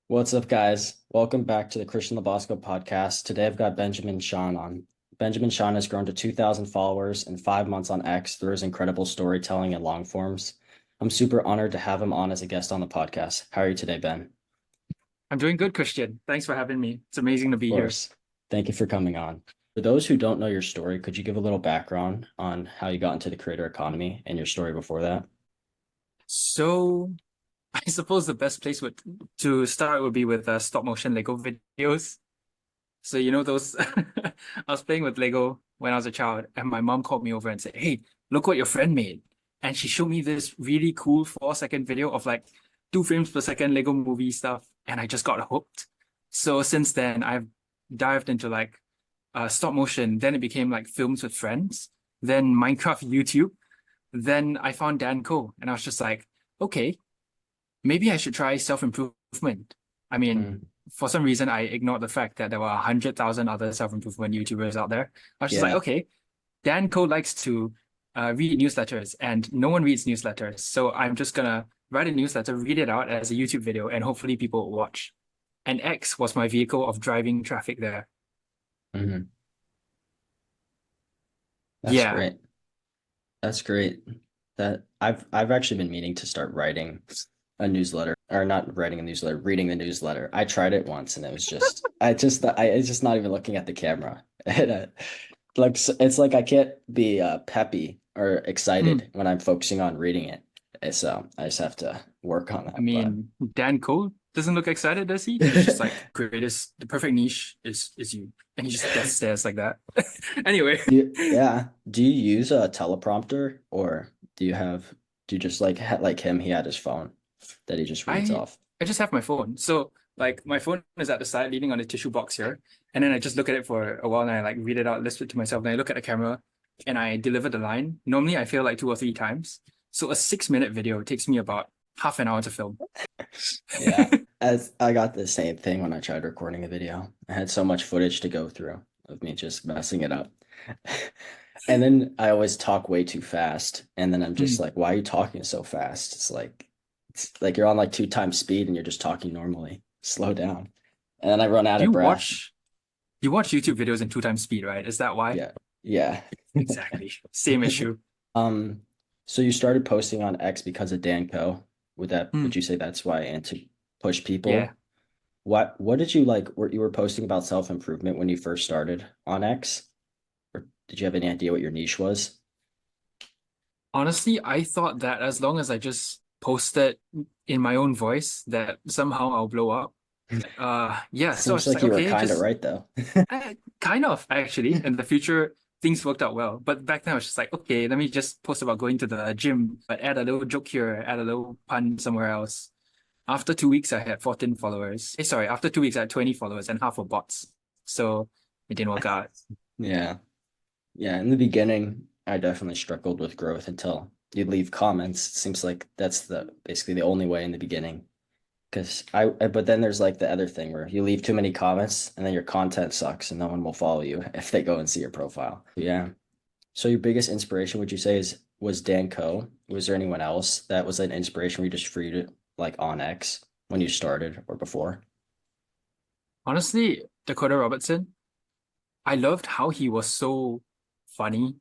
What's up, guys? Welcome back to the Christian Labosco podcast. Today I've got Benjamin Sean on. Benjamin Sean has grown to 2,000 followers in 5 months on X through his incredible storytelling and long forms. I'm super honored to have him on as a guest on the podcast. How are you today, Ben? I'm doing good, Christian. Thanks for having me. It's amazing to Of be here. course. Thank you for coming on. For those who don't know your story, could you give a little background on how you got into the creator economy and your story before that? So, I suppose the best place would to start would be with stop motion Lego videos. So, you know those I was playing with Lego when I was a child, and my mom called me over and said, "Hey, look what your friend made." And she showed me this really cool 4-second video of like 2 frames per second Lego movie stuff, and I just got hooked. So since then, I've dived into like stop motion. Then it became like films with friends. Then Minecraft YouTube. Then I found Dan Co. And I was just like, okay, maybe I should try self-improvement. I mean, Mm, for some reason, I ignored the fact that there were 100,000 other self-improvement YouTubers out there. I was just like, yeah. okay, Dan Co likes to read newsletters and no one reads newsletters. So I'm just gonna write a newsletter, read it out as a YouTube video, and hopefully people will watch. And X was my vehicle of driving traffic there. Mhm. That's Yeah. great. That's great. That I've actually been meaning to start writing a newsletter, or not writing a newsletter, reading the newsletter. I tried it once and it was just it's just not even looking at the camera. And, it's like I can't be peppy or Mm. excited when I'm focusing on reading it. So I just have to work on I that. But mean, Dan Cole doesn't look excited, does he? He's just like, greatest, the perfect niche is you. And he just death stares like that. Anyway, yeah. Do you use a teleprompter or do you just like him? He had his phone that he just reads I off. I just have my phone. So like my phone is at the side leaning on the tissue box here. And then I just look at it for a while and I like read it out, listen to myself. Then I look at the camera and I deliver the line. Normally I fail like 2 or 3 times. So a 6-minute video takes me about half an hour to film. Yeah, as I got the same thing when I tried recording a video. I had so much footage to go through of me just messing it up. And then I always talk way too fast. And then I'm just Hmm. like, why are you talking so fast? It's like you're on like 2 times speed and you're just talking normally. Slow down. And then I run out Do of you breath. watch you watch YouTube videos in 2 times speed, right? Is that why? Yeah. Yeah. Exactly. Same issue. Um, so you started posting on X because of Danco. Would Hmm. you say that's why and to push Yeah. people? What did you like? Were you were posting about self-improvement when you first started on X? Or did you have any idea what your niche was? Honestly, I thought that as long as I just posted in my own voice, that somehow I'll blow up. Yeah, so I was Seems just like like, you were okay, kind of just right though. kind of actually. In the future, things worked out well. But back then, I was just like, okay, let me just post about going to the gym, but add a little joke here, add a little pun somewhere else. After 2 weeks, I had 14 followers. Sorry, after 2 weeks, I had 20 followers and half were bots. So it didn't work out. Yeah. Yeah. In the beginning, I definitely struggled with growth until you leave comments. It seems like that's the basically the only way in the beginning. But then there's like the other thing where you leave too many comments and then your content sucks and no one will follow you if they go and see your profile. Yeah. So your biggest inspiration, would you say, is was Dan Coe? Was there anyone else that was an inspiration for you to like on X when you started or before? Honestly, Dakota Robertson, I loved how he was so funny.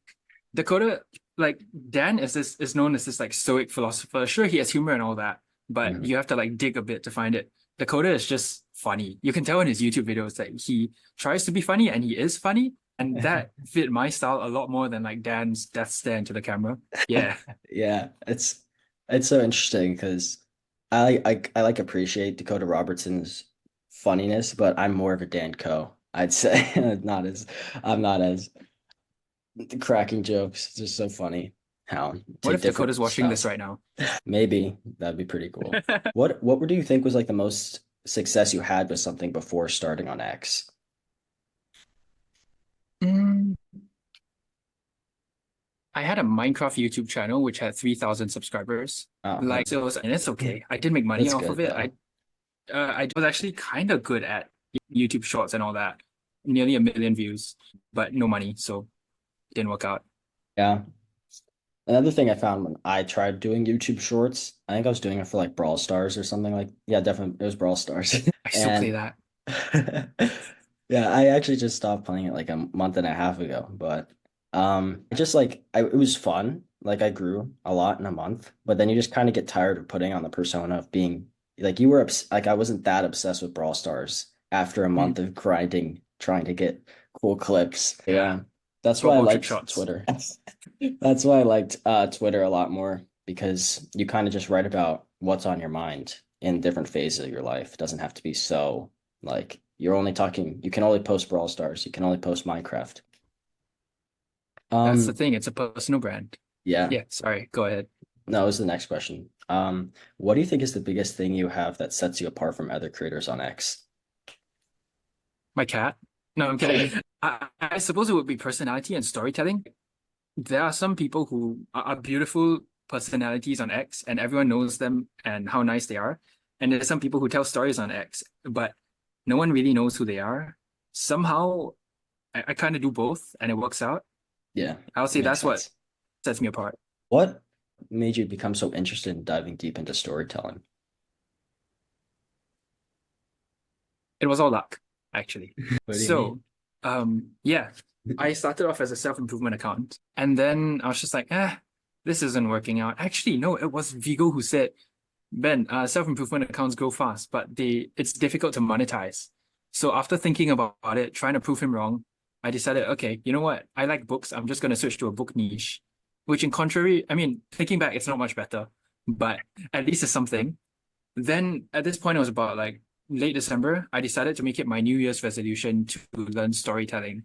Dakota, like Dan is known as this like stoic philosopher. Sure, he has humor and all that, but Mhm. you have to like dig a bit to find it. Dakota is just funny. You can tell in his YouTube videos that he tries to be funny and he is funny, and that fit my style a lot more than like Dan's death stare into the camera. Yeah. Yeah, it's so interesting because I like appreciate Dakota Robertson's funniness, but I'm more of a Dan Coe. I'd say not as I'm not as cracking jokes. It's just so funny how What take if Dakota's different watching this styles. right now? Maybe that'd be pretty cool. What do you think was like the most success you had with something before starting on X? Mm, I had a Minecraft YouTube channel which had 3,000 subscribers. Oh, Like that's so, and it's okay. I did make money that's off of good it. though. I was actually kind of good at YouTube Shorts and all that. Nearly 1 million views, but no money, so it didn't work out. Yeah. Another thing I found when I tried doing YouTube Shorts, I think I was doing it for like Brawl Stars or something like, yeah, definitely it was Brawl Stars. I still play And that. yeah, I actually just stopped playing it like a month and a half ago, but just like it was fun. Like I grew a lot in a month, but then you just kind of get tired of putting on the persona of being like you were like I wasn't that obsessed with Brawl Stars after a Mm, month of grinding, trying to get cool clips. yeah. Yeah. That's why I Football trick liked shots. Twitter. That's why I liked Twitter a lot more because you kind of just write about what's on your mind in different phases of your life. It doesn't have to be so like you're only talking, you can only post Brawl Stars, you can only post Minecraft. That's the Um, thing. It's a personal brand. yeah, Yeah, sorry. Go ahead. that was the next question. What do you think is the biggest thing you have that sets you apart from other creators on X? My cat? No, I'm kidding. I suppose it would be personality and storytelling. There are some people who are beautiful personalities on X and everyone knows them and how nice they are. And there's some people who tell stories on X, but no one really knows who they are. Somehow I kind of do both and it works out. Yeah, I'll it say makes that's what sense. sets me apart. What made you become so interested in diving deep into storytelling? It was all luck, actually. What do you So, mean? yeah, I started off as a self-improvement account, and then I was just like, this isn't working out. Actually, no, it was Vigo who said, Ben, self-improvement accounts grow fast, but it's difficult to monetize. So after thinking about it, trying to prove him wrong, I decided, okay, you know what? I like books. I'm just going to switch to a book niche, which in contrary, I mean, thinking back, it's not much better, but at least it's something. Then at this point, it was about like late December. I decided to make it my New Year's resolution to learn storytelling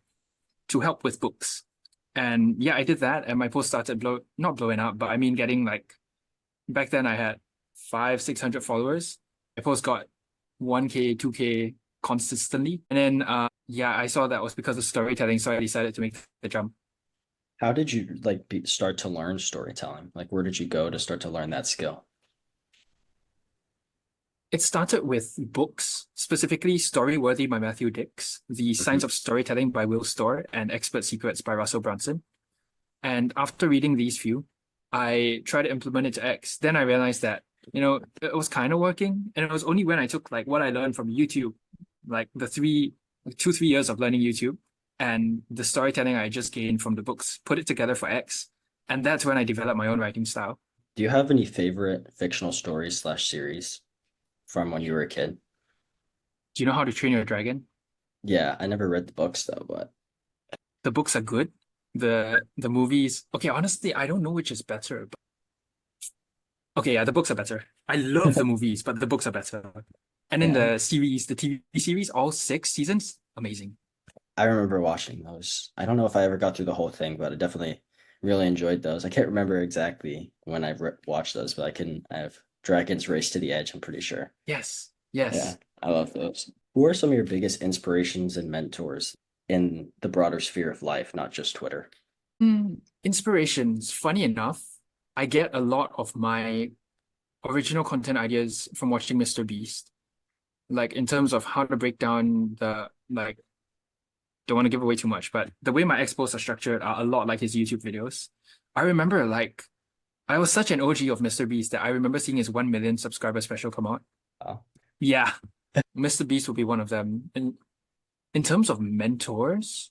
to help with books. And yeah, I did that, and my post started not blowing up, but I mean getting like back then I had 600 followers. My post got 1K, 2K consistently. And then yeah, I saw that was because of storytelling, so I decided to make the jump. How did you like start to learn storytelling? Like, where did you go to start to learn that skill? It started with books, specifically Storyworthy by Matthew Dix, The Mhm. Science of Storytelling by Will Storr, and Expert Secrets by Russell Brunson. And after reading these few, I tried to implement it to X. Then I realized that, it was kind of working. And it was only when I took like what I learned from YouTube, like the 2, 3 years of learning YouTube and the storytelling I just gained from the books, put it together for X. And that's when I developed my own writing style. Do you have any favorite fictional stories slash series from when you were a kid? Do you know How to Train Your Dragon? Yeah, I never read the books though, but The books are good. The movies, okay, honestly, I don't know which is better. But okay, yeah, the books are better. I love the movies, but the books are better. And then yeah, the TV series, all 6 seasons, amazing. I remember watching those. I don't know if I ever got through the whole thing, but I definitely really enjoyed those. I can't remember exactly when I watched those, but I have Dragon's Race to the Edge, I'm pretty sure. Yes, Yeah, yes. I love those. Who are some of your biggest inspirations and mentors in the broader sphere of life, not just Twitter? Inspirations. Funny enough, I get a lot of my original content ideas from watching Mr. Beast. Like in terms of how to break down don't want to give away too much, but the way my expos are structured are a lot like his YouTube videos. I remember like I was such an OG of Mr. Beast that I remember seeing his 1 million subscriber special come out. Oh, Yeah, Mr. Beast would be one of them. And in terms of mentors,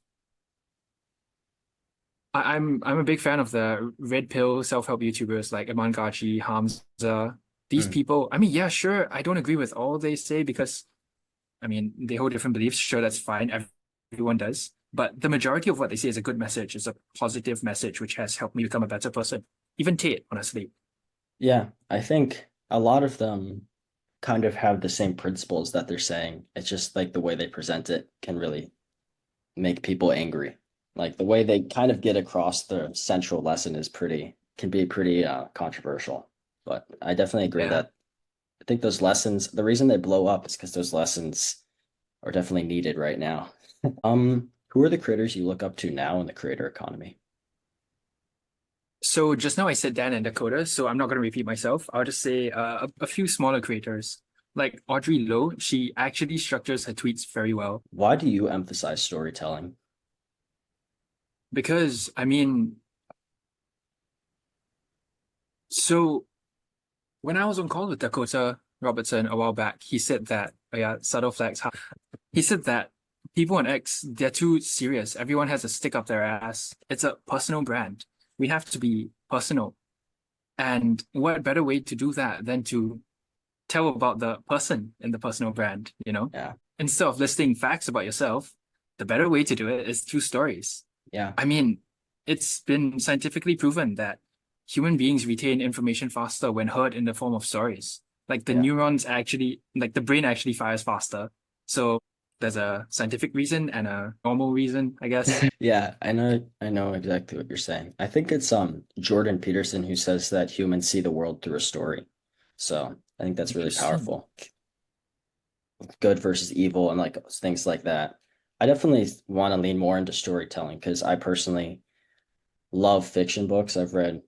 I'm a big fan of the red pill self-help YouTubers like Iman Gachi, Hamza. These hmm. people, I mean, yeah, sure, I don't agree with all they say because I mean they hold different beliefs. Sure, that's fine. Everyone does. But the majority of what they say is a good message, it's a positive message which has helped me become a better person. Even Tate, honestly. Yeah, I think a lot of them kind of have the same principles that they're saying. It's just like the way they present it can really make people angry. Like the way they kind of get across the central lesson is can be pretty controversial. But I definitely agree Yeah. that I think those lessons, the reason they blow up is because those lessons are definitely needed right now. Who are the creators you look up to now in the creator economy? So just now I said Dan and Dakota, so I'm not going to repeat myself. I'll just say a few smaller creators. Like Audrey Lowe, she actually structures her tweets very well. Why do you emphasize storytelling? Because, I mean, So when I was on call with Dakota Robertson a while back, he said that, oh yeah, subtle flex. He said that people on X, they're too serious. Everyone has a stick up their ass. It's a personal brand. We have to be personal. And what better way to do that than to tell about the person in the personal brand, you know? Yeah. Instead of listing facts about yourself, the better way to do it is through stories. Yeah. I mean, it's been scientifically proven that human beings retain information faster when heard in the form of stories. Like the Yeah. neurons actually, like the brain actually fires faster. So there's a scientific reason and a normal reason, I guess. Yeah, I know exactly what you're saying. I think it's Jordan Peterson who says that humans see the world through a story. So I think that's really Interesting. powerful. Good versus evil and like things like that. I definitely want to lean more into storytelling because I personally love fiction books. I've read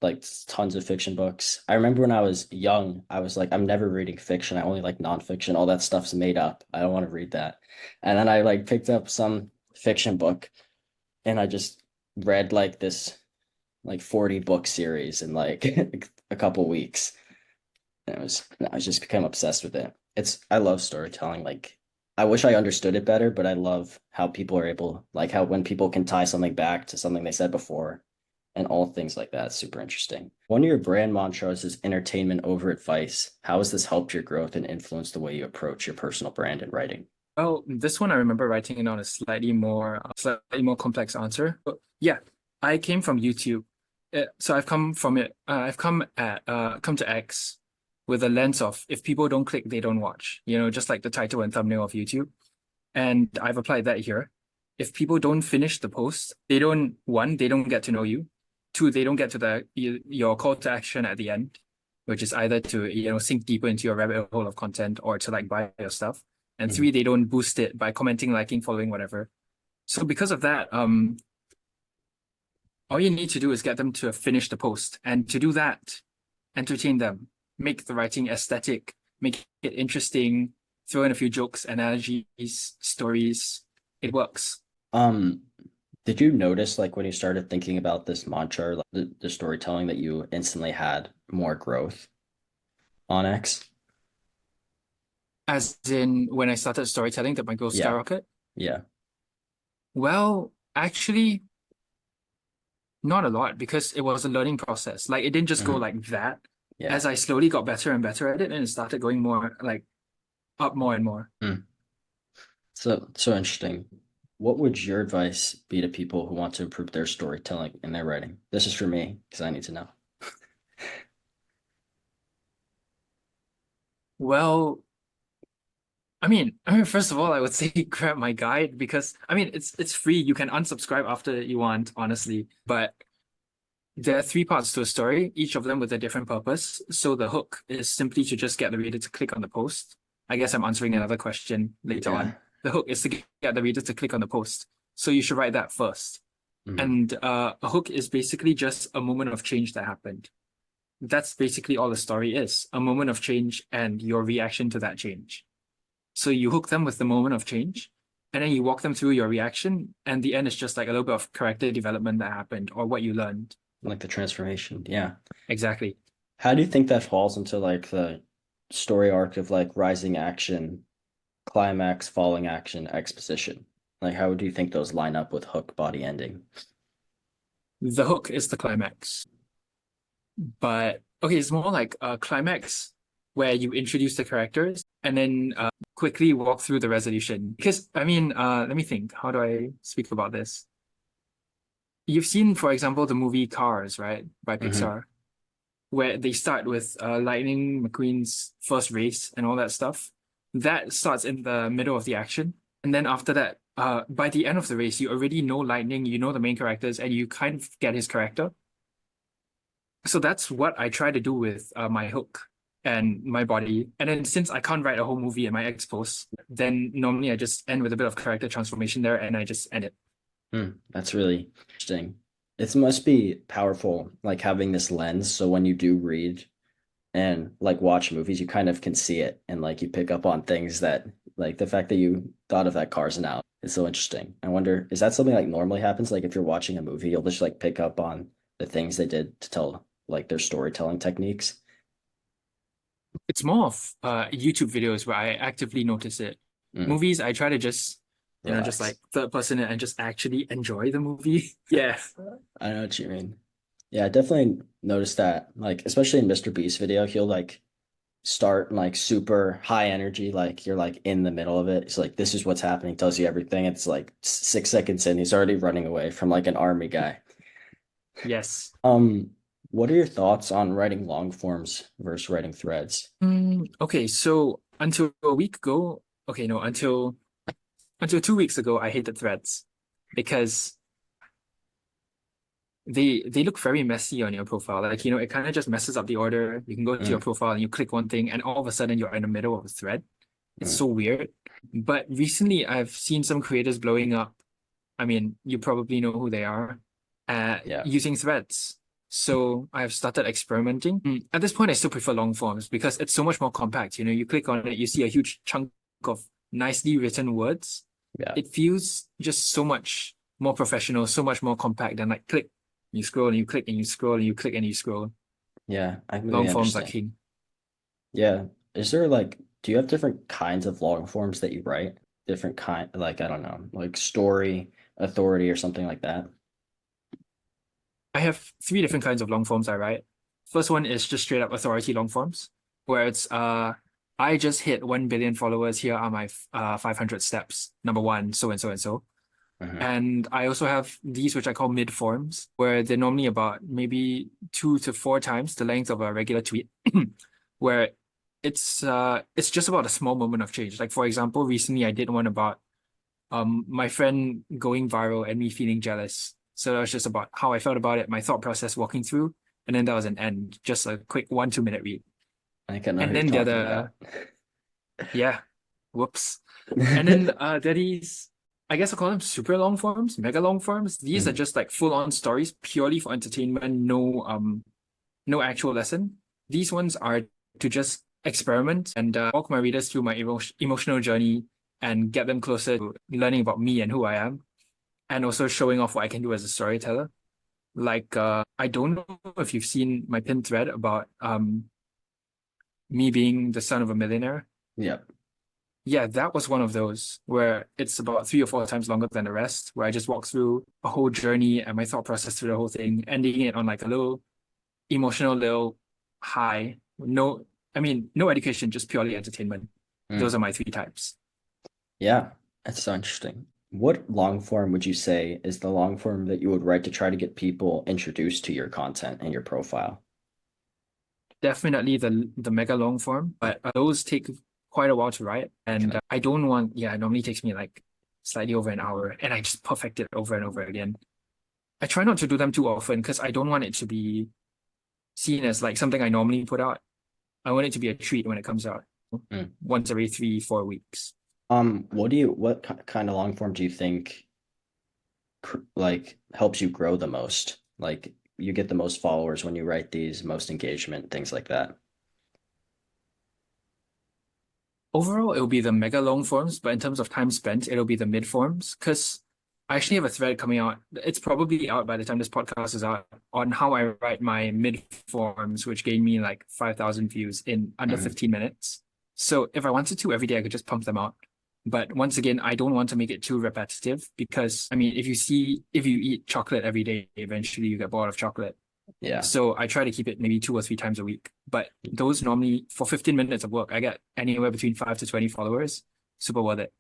like tons of fiction books. I remember when I was young, I was like, I'm never reading fiction. I only like nonfiction. All that stuff's made up. I don't want to read that. And then I like picked up some fiction book and I just read like this like 40 book series in like a couple weeks. And I just became obsessed with it. I love storytelling. Like I wish I understood it better, but I love how people are able like how when people can tie something back to something they said before and all things like that. It's super interesting. One of your brand mantras is entertainment over advice. How has this helped your growth and influenced the way you approach your personal brand and writing? Well, this one I remember writing it on a slightly more complex answer. But yeah, I came from YouTube. So I've come from it. I've come to X with a lens of if people don't click, they don't watch. You know, just like the title and thumbnail of YouTube. And I've applied that here. If people don't finish the post, they don't, one, they don't get to know you. Two, they don't get to your call to action at the end, which is either to, sink deeper into your rabbit hole of content or to like buy your stuff. And Mhm. three, they don't boost it by commenting, liking, following, whatever. So because of that, all you need to do is get them to finish the post. And to do that, entertain them, make the writing aesthetic, make it interesting, throw in a few jokes, analogies, stories. It works. Um, did you notice like when you started thinking about this mantra, like the storytelling that you instantly had more growth on X? As in when I started storytelling, that my growth Yeah, skyrocket? yeah. Well, actually, not a lot because it was a learning process. Like it didn't just go Hmm. like that. Yeah. As I slowly got better and better at it, and it started going more like up more and more. Mm. So interesting. What would your advice be to people who want to improve their storytelling and their writing? This is for me because I need to know. Well, I mean, first of all, I would say grab my guide because I mean it's free. You can unsubscribe after you want, honestly. But there are three parts to a story, each of them with a different purpose. So the hook is simply to just get the reader to click on the post. I guess I'm answering another question later Yeah. on. The hook is to get the reader to click on the post. So you should write that first. Hmm. And a hook is basically just a moment of change that happened. That's basically all the story is, a moment of change and your reaction to that change. So you hook them with the moment of change, and then you walk them through your reaction, and the end is just like a little bit of character development that happened or what you learned. Like the transformation. Yeah. Exactly. How do you think that falls into like the story arc of like rising action, climax, falling action, exposition? Like how do you think those line up with hook body ending? The hook is the climax. But okay, it's more like a climax where you introduce the characters and then quickly walk through the resolution. Because I mean, let me think. How do I speak about this? You've seen, for example, the movie Cars, right, by Hmm. Pixar, where they start with Lightning McQueen's first race and all that stuff. That starts in the middle of the action, and then after that, by the end of the race, you already know Lightning, you know the main characters, and you kind of get his character. So that's what I try to do with my hook and my body. And then since I can't write a whole movie in my X post, then normally I just end with a bit of character transformation there and I just end it. That's really interesting. It must be powerful, like having this lens. So when you do read and like watch movies, you kind of can see it and like you pick up on things that like the fact that you thought of that cars now is so interesting. I wonder, is that something like normally happens? Like if you're watching a movie, you'll just like pick up on the things they did to tell. like their storytelling techniques? It's more of YouTube videos where I actively notice it. Mm, Movies, I try to just, just like relax. third person it and just actually enjoy the movie. Yeah. I know what you mean. Yeah, I definitely noticed that. Like, especially in Mr. Beast video, he'll like start like super high energy, like you're like in the middle of it. It's like this is what's happening, tells you everything. It's like 6 seconds in, he's already running away from like an army guy. Yes. Um, what are your thoughts on writing long forms versus writing threads? Okay, so until a week ago, okay, no, until 2 weeks ago, I hated threads because they look very messy on your profile. Like, it kind of just messes up the order. You can go to your Mm, profile and you click one thing, and all of a sudden you're in the middle of a thread. It's mm, so weird. But recently I've seen some creators blowing up. I mean, you probably know who they are, yeah, using threads. So I've started experimenting. At this point, I still prefer long forms because it's so much more compact. You click on it, you see a huge chunk of nicely written words. yeah, It feels just so much more professional, so much more compact than like click, you scroll and you click and you scroll and you click and you scroll. yeah. I Long completely forms are understand. king. Yeah. Is there like, do you have different kinds of long forms that you write? Different kind, like I don't know, like story, authority, or something like that? I have three different kinds of long forms I write. First one is just straight up authority long forms, where it's I just hit 1 billion followers. Here are my 500 steps. Number one, so and so and so. Hmm. And I also have these which I call mid forms, where they're normally about maybe 2 to 4 times the length of a regular tweet, where it's just about a small moment of change. Like for example, recently I did one about my friend going viral and me feeling jealous. So that was just about how I felt about it, my thought process walking through, and then that was an end, just a quick 1 2 minute read. I think I know who And you're then the talking other, about. yeah, whoops. And then there is, I guess I call them super long forms, mega long forms. These are Mhm. just like full on stories purely for entertainment, no actual lesson. These ones are to just experiment and walk my readers through my emotional journey and get them closer to learning about me and who I am, and also showing off what I can do as a storyteller. Like I don't know if you've seen my pin thread about me being the son of a millionaire. Yep. Yeah, that was one of those where it's about 3 or 4 times longer than the rest, where I just walk through a whole journey and my thought process through the whole thing, ending it on like a little emotional little high. No, I mean, no education, just purely entertainment. Those Mm. are my three types. Yeah, that's so interesting. What long form would you say is the long form that you would write to try to get people introduced to your content and your profile? Definitely the mega long form, but those take quite a while to write. And Okay. I don't want, yeah, it normally takes me like slightly over an hour, and I just perfect it over and over again. I try not to do them too often because I don't want it to be seen as like something I normally put out. I want it to be a treat when it comes out Mm. once every 3 4 weeks. What kind of long form do you think like helps you grow the most? Like you get the most followers when you write these, most engagement, things like that. Overall, it'll be the mega long forms, but in terms of time spent, it'll be the mid forms because I actually have a thread coming out. It's probably out by the time this podcast is out on how I write my mid forms, which gained me like 5,000 views in under Hmm. 15 minutes. So if I wanted to every day, I could just pump them out. But once again, I don't want to make it too repetitive because I mean, if you eat chocolate every day, eventually you get bored of chocolate. Yeah. So I try to keep it maybe 2 or 3 times a week. But those normally for 15 minutes of work, I get anywhere between 5 to 20 followers. Super worth it.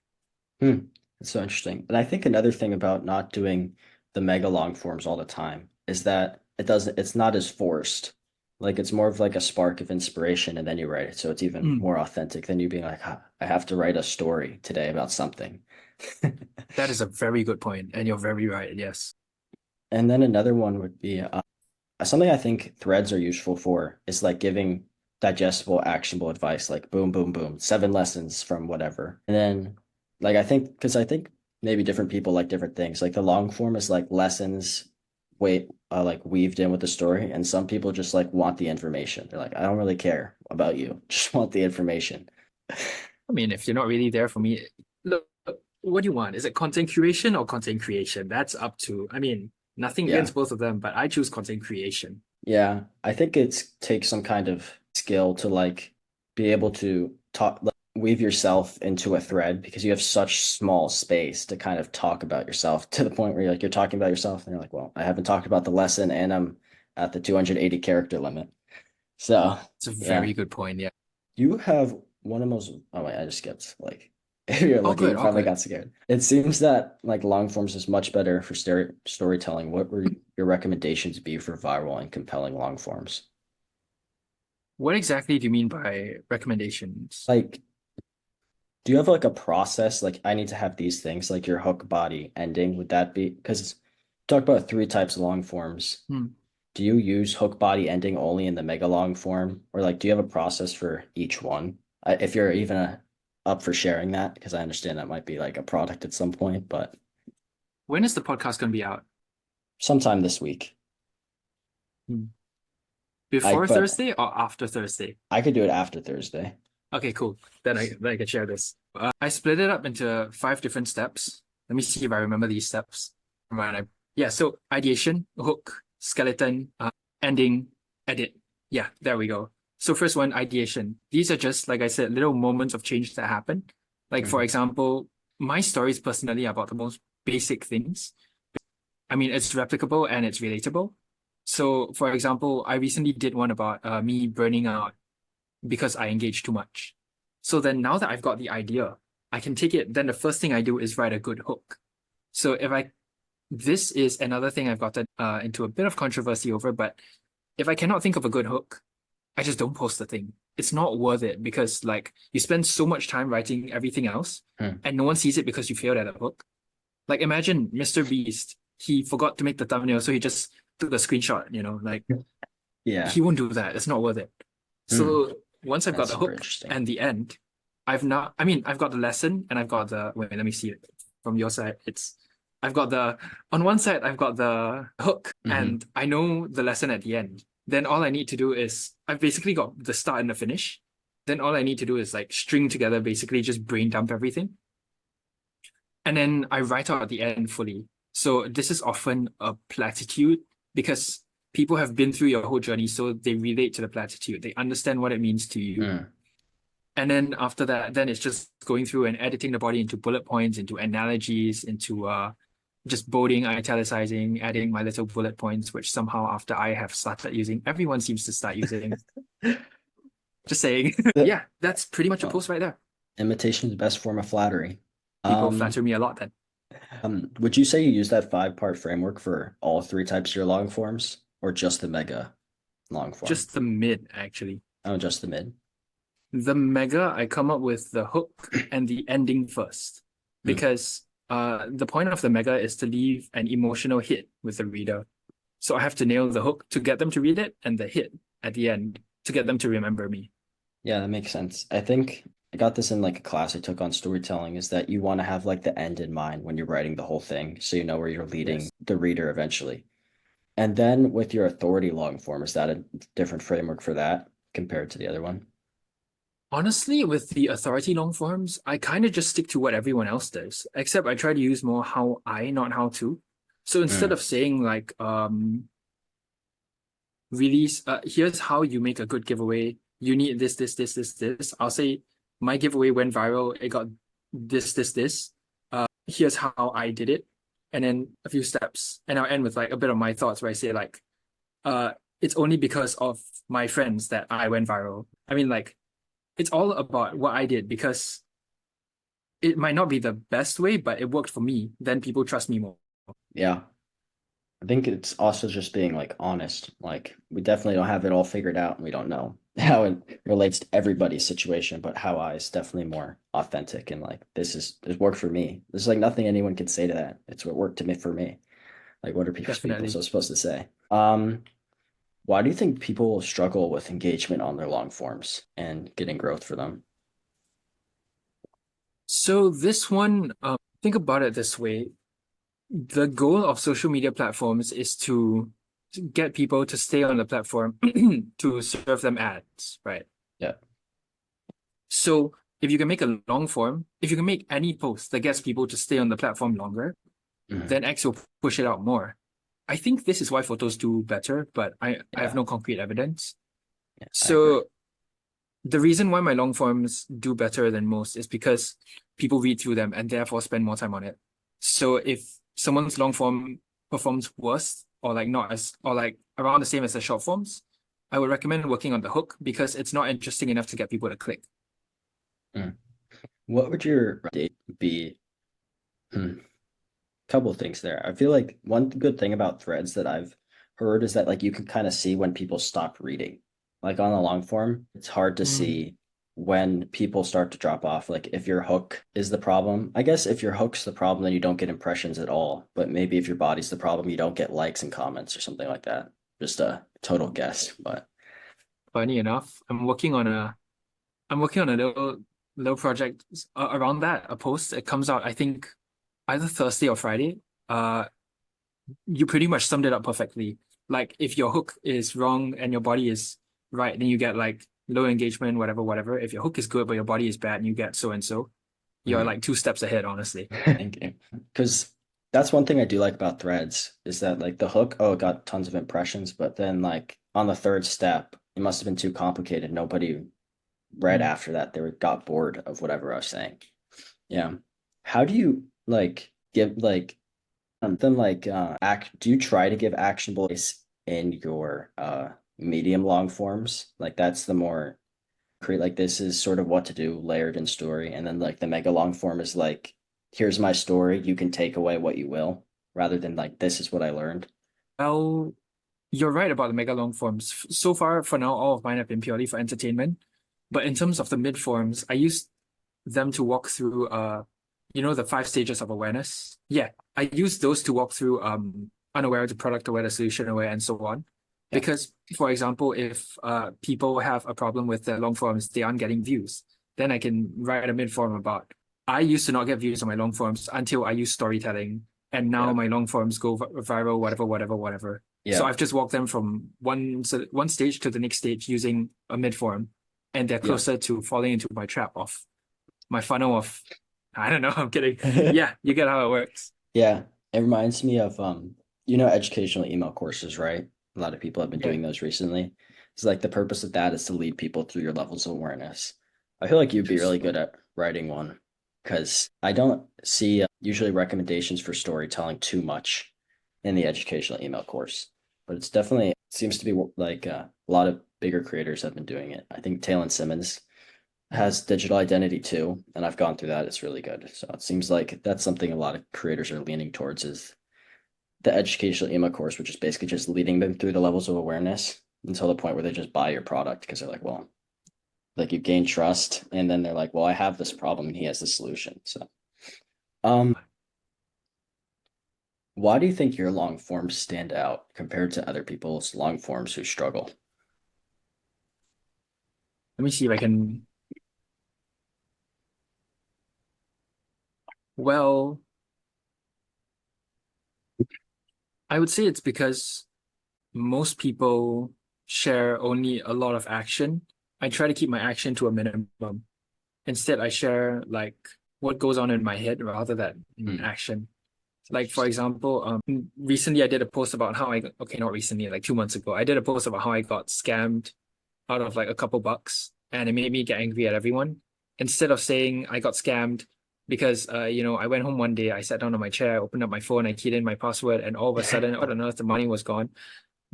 Hmm. That's so interesting. And I think another thing about not doing the mega long forms all the time is that it's not as forced. Like it's more of like a spark of inspiration and then you write it. So it's even Mm, more authentic than you being like, "Ah, I have to write a story today about something." that is a very good point, and you're very right. Yes. And then another one would be something I think threads are useful for is like giving digestible, actionable advice, like boom, boom, boom, 7 lessons from whatever. And then, like, because I think maybe different people like different things. Like the long form is like lessons, like weaved in with the story. And some people just like want the information. They're like, I don't really care about you, just want the information. I mean, if you're not really there for me, look, what do you want? Is it content curation or content creation? That's up to, I mean, nothing Yeah. against both of them, but I choose content creation. Yeah, I think it takes some kind of skill to like be able to talk, like, weave yourself into a thread because you have such small space to kind of talk about yourself to the point where you're talking about yourself and you're like, well, I haven't talked about the lesson and I'm at the 280 character limit. So, It's a yeah, very good point. Yeah. you have one of those. Oh wait, I just skipped. Like, if you're All looking, good, you all probably good. got scared. It seems that like long forms is much better for storytelling. What were your recommendations be for viral and compelling long forms? What exactly do you mean by recommendations? Like, do you have like a process? Like, I need to have these things, like your hook, body, ending. Would that be because talk about three types of long forms? Hmm. Do you use hook, body, ending only in the mega long form, or like do you have a process for each one? If you're even up for sharing that, because I understand that might be like a product at some point, but When is the podcast going to be out? sometime this week. Hmm. I Before but Thursday or after Thursday? I could do it after Thursday. Okay, cool. Then I can share this. I split it up into 5 different steps. Let me see if I remember these steps. Right. Yeah. So ideation, hook, skeleton, ending, edit. Yeah, there we go. So first one, ideation. These are just like I said, little moments of change that happen. Like for Mhm. example, my stories personally are about the most basic things. I mean, it's replicable and it's relatable. So for example, I recently did one about me burning out because I engage too much. So then now that I've got the idea, I can take it. Then the first thing I do is write a good hook. So if I, this is another thing I've gotten into a bit of controversy over, but if I cannot think of a good hook, I just don't post the thing. It's not worth it because like you spend so much time writing everything else Hmm. and no one sees it because you failed at a hook. Like imagine Mr. Beast, he forgot to make the thumbnail, so he just took the screenshot, like Yeah. he won't do that. It's not worth it. Hmm. So once I've got That's the super hook interesting. and the end, I've got the lesson and I've got the, wait, let me see it from your side. I've got on one side, I've got the hook Hmm. and I know the lesson at the end. Then all I need to do is, I've basically got the start and the finish. Then all I need to do is like string together, basically just brain dump everything. And then I write out at the end fully. So this is often a platitude because people have been through your whole journey, so they relate to the platitude. They understand what it means to you. Mm. And then after that, then it's just going through and editing the body into bullet points, into analogies, into just bolding, italicizing, adding my little bullet points, which somehow after I have started using, everyone seems to start using. Just saying. The, Yeah, that's pretty much a well, post right there. imitation is the best form of flattery. People Um, flatter me a lot then. would you say you use that 5-part framework for all three types of your long forms, or just the mega long form? Just the mid, actually. Oh, just the mid. The mega, I come up with the hook and the ending first Hmm. because the point of the mega is to leave an emotional hit with the reader. So I have to nail the hook to get them to read it and the hit at the end to get them to remember me. Yeah, that makes sense. I think I got this in like a class I took on storytelling, is that you want to have like the end in mind when you're writing the whole thing, so you know where you're leading Yes. the reader eventually. And then with your authority long form, is that a different framework for that compared to the other one? Honestly, with the authority long forms, I kind of just stick to what everyone else does, except I try to use more how I, not how to. So instead Mm. of saying like release here's how you make a good giveaway, you need this, I'll say my giveaway went viral, it got this, here's how I did it, and then a few steps, and I'll end with like a bit of my thoughts where I say like uh it's only because of my friends that I went viral. I mean, like, it's all about what I did because it might not be the best way, but it worked for me, then people trust me more. Yeah. I think it's also just being like honest. Like we definitely don't have it all figured out and we don't know how it relates to everybody's situation, but how I is definitely more authentic and like this worked for me. There's like nothing anyone can say to that. It's what worked to me for me. Like what are people Definitely. so supposed to say? Why do you think people struggle with engagement on their long forms and getting growth for them? So this one, think about it this way. The goal of social media platforms is to get people to stay on the platform to serve them ads, right? Yeah. So if you can make a long form, if you can make any post that gets people to stay on the platform longer, Mhm. then X will push it out more. I think this is why photos do better, but I have Yeah, no concrete evidence. yeah, I agree. So the reason why my long forms do better than most is because people read through them and therefore spend more time on it. So if someone's long form performs worse or like not as or like around the same as the short forms, I would recommend working on the hook because it's not interesting enough to get people to click. Mm. What would your date be? Hmm. Couple of things there. I feel like one good thing about threads that I've heard is that like you can kind of see when people stop reading. Like on the long form, it's hard to Mm. see when people start to drop off. Like if your hook is the problem, I guess if your hook's the problem, then you don't get impressions at all. But maybe if your body's the problem, you don't get likes and comments or something like that. Just a total guess, but Funny enough, I'm working on a little project around that, a post. It comes out, I think, either Thursday or Friday. Uh, you pretty much summed it up perfectly. Like if your hook is wrong and your body is right, then you get like low engagement, whatever, whatever. If your hook is good but your body is bad and you get so and so, you're mm. like two steps ahead, honestly. Thank you. Because that's one thing I do like about threads is that like the hook, oh, it got tons of impressions, but then like on the third step, it must have been too complicated. Nobody read Mm. after that. They got bored of whatever I was saying. Yeah. How do you like give like them like act do you try to give actionable advice in your medium long forms? Like that's the more create like this is sort of what to do layered in story, and then like the mega long form is like here's my story, you can take away what you will, rather than like this is what I learned. Well, you're right about the mega long forms. So far, for now, all of mine have been purely for entertainment. But in terms of the mid forms, I use them to walk through the 5 stages of awareness. Yeah, I use those to walk through unaware to product aware to solution aware and so on. Yeah, Because for example, if people have a problem with their long forms, they aren't getting views, then I can write a mid form about I used to not get views on my long forms until I use storytelling, and now yeah, my long forms go viral, whatever, whatever, whatever. So yeah, I've just walked them from one stage to the next stage using a mid form, and they're yeah. closer to falling into my trap of my funnel of I don't know, I'm kidding. Yeah, you get how it works. Yeah, it reminds me of you know, educational email courses, right? A lot of people have been Yeah. doing those recently. It's like the purpose of that is to lead people through your levels of awareness. I feel like you'd be really good at writing one because I don't see usually recommendations for storytelling too much in the educational email course, but it's definitely seems to be like a lot of bigger creators have been doing it. I think Talon Simmons has digital identity too, and I've gone through that. It's really good. So it seems like that's something a lot of creators are leaning towards is the educational email course, which is basically just leading them through the levels of awareness until the point where they just buy your product because they're like, well, like you gain trust, and then they're like, well, I have this problem and he has the solution. So, um, why do you think your long forms stand out compared to other people's long forms who struggle? Let me see if I can. Well, I would say it's because most people share only a lot of action. I try to keep my action to a minimum. Instead, I share like what goes on in my head rather than in Hmm, action. Like for interesting. example, recently I did a post about how okay, not recently, like 2 months ago, I did a post about how I got scammed out of like a couple bucks, and it made me get angry at everyone. Instead of saying I got scammed because I went home one day, I sat down on my chair, opened up my phone, I keyed in my password, and all of a sudden, out of earth, the money was gone.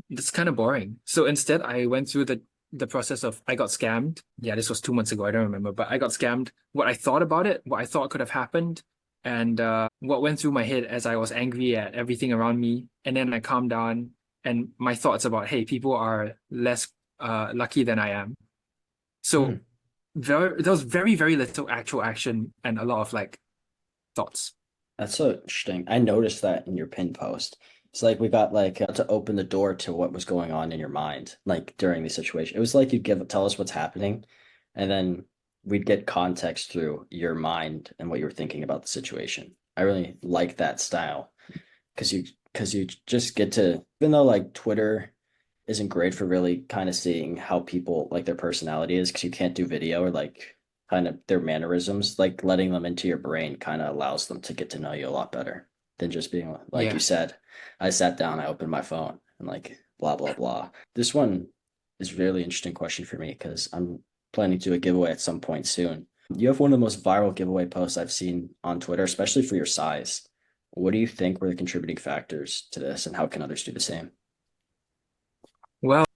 That's kind of boring. So instead, I went through the process of I got scammed. Yeah, this was 2 months ago. I don't remember, but I got scammed. What I thought about it, what I thought could have happened, and what went through my head as I was angry at everything around me. And then I calmed down, and my thoughts about, hey, people are less lucky than I am. Hmm. So there was very, very little actual action and a lot of like thoughts. That's so interesting. I noticed that in your pin post. It's like we got like to open the door to what was going on in your mind, like during the situation. It was like you'd tell us what's happening, and then we'd get context through your mind and what you were thinking about the situation. I really like that style because you just get to, even though like Twitter isn't great for really kind of seeing how people like their personality is because you can't do video or like kind of their mannerisms, like letting them into your brain kind of allows them to get to know you a lot better. than just being like you Yeah. said. I sat down, I opened my phone, and like blah blah blah. This one is a really interesting question for me because I'm planning to do a giveaway at some point soon. You have one of the most viral giveaway posts I've seen on Twitter, especially for your size. What do you think were the contributing factors to this, and how can others do the same? Well,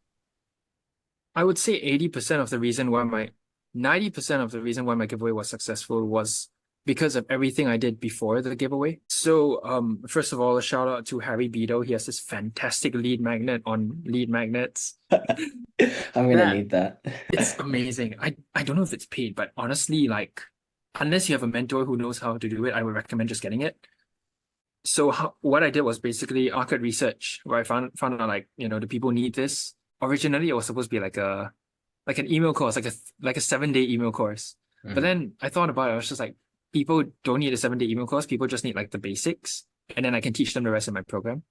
I would say 80% of the reason why my 90% of the reason why my giveaway was successful was because of everything I did before the giveaway. So, first of all, a shout out to Harry Beto. He has this fantastic lead magnet on lead magnets. I'm gonna That need that. it's amazing. I don't know if it's paid, but honestly, like, unless you have a mentor who knows how to do it, I would recommend just getting it. So what I did was basically market research, where I found out like, the people need this. Originally, it was supposed to be like an email course, like a 7-day email course. But Mhm. then I thought about it, I was just like, people don't need a 7-day email course. People just need like the basics, and then I can teach them the rest of my program.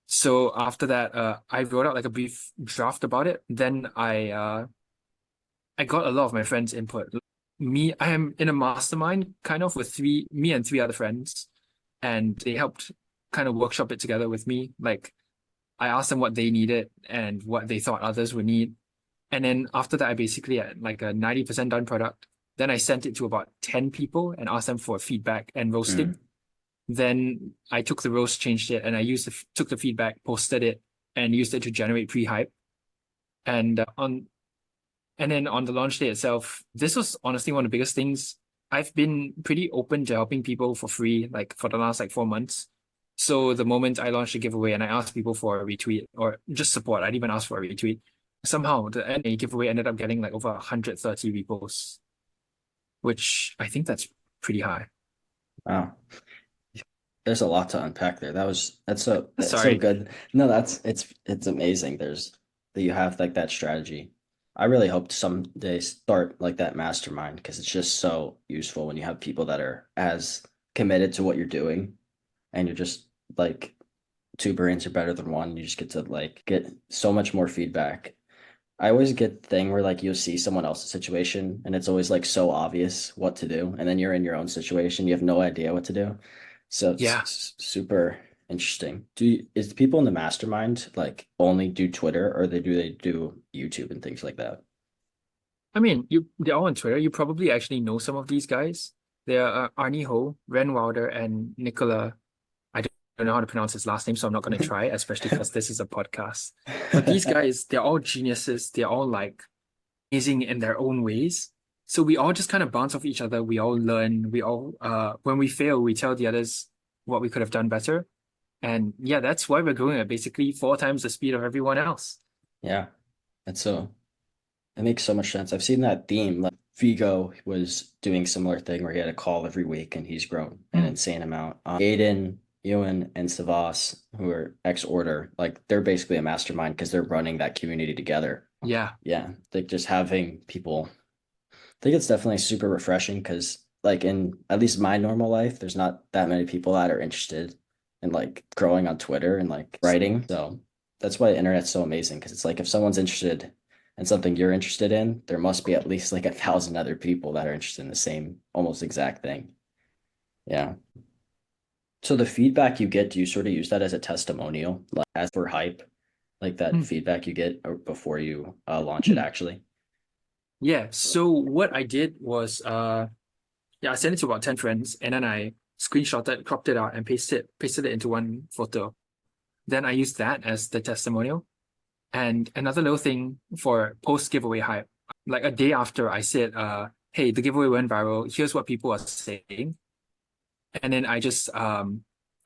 So after that, I wrote out like a brief draft about it. Then I got a lot of my friends' input. I am in a mastermind kind of with me and three other friends, and they helped kind of workshop it together with me. Like I asked them what they needed and what they thought others would need. And then after that, I basically had like a 90% done product. Then I sent it to about 10 people and asked them for feedback and roasting. Mm. Then I took the roast, changed it, and took the feedback, posted it, and used it to generate pre-hype. And then on the launch day itself, this was honestly one of the biggest things. I've been pretty open to helping people for free, like for the last like 4 months. So the moment I launched a giveaway and I asked people for a retweet or just support, I didn't even ask for a retweet. Somehow the NA giveaway ended up getting like over 130 reposts, which I think that's pretty high. Wow. There's a lot to unpack there. That's so Sorry. good. No, it's amazing. There's that you have like that strategy. I really hope to someday start like that mastermind because it's just so useful when you have people that are as committed to what you're doing and you're just like two brains are better than one. You just get to like get so much more feedback. I always get the thing where like you'll see someone else's situation and it's always like so obvious what to do, and then you're in your own situation, you have no idea what to do. So it's Yeah. super interesting. Is the people in the mastermind like only do Twitter or they do YouTube and things like that? I mean, they're all on Twitter. You probably actually know some of these guys. They're Arnie Ho, Ren Wilder, and Nicola. I don't know how to pronounce his last name, so I'm not going to try, especially because this is a podcast. But these guys, they're all geniuses. They're all like amazing in their own ways. So we all just kind of bounce off each other. We all learn. When we fail, we tell the others what we could have done better. And yeah, that's why we're growing at basically 4 times the speed of everyone else. Yeah, that's so it makes so much sense. I've seen that theme. Like Vigo was doing similar thing where he had a call every week and he's grown an Mm, insane amount. Aiden, Ewan, and Savas, who are ex-Order, like they're basically a mastermind because they're running that community together. yeah. Yeah, like just having people. I think it's definitely super refreshing because, like, in at least my normal life, there's not that many people that are interested in like growing on Twitter and like writing. So that's why the internet's so amazing because it's like if someone's interested in something you're interested in, there must be at least like 1,000 other people that are interested in the same almost exact thing. Yeah. So the feedback you get, do you sort of use that as a testimonial, like as for hype, like that Mm. feedback you get before you launch it actually? Yeah. So what I did was yeah, I sent it to about 10 friends and then I screenshotted, cropped it out and pasted it into one photo. Then I used that as the testimonial. And another little thing for post giveaway hype, like a day after I said, hey, the giveaway went viral. Here's what people are saying. And then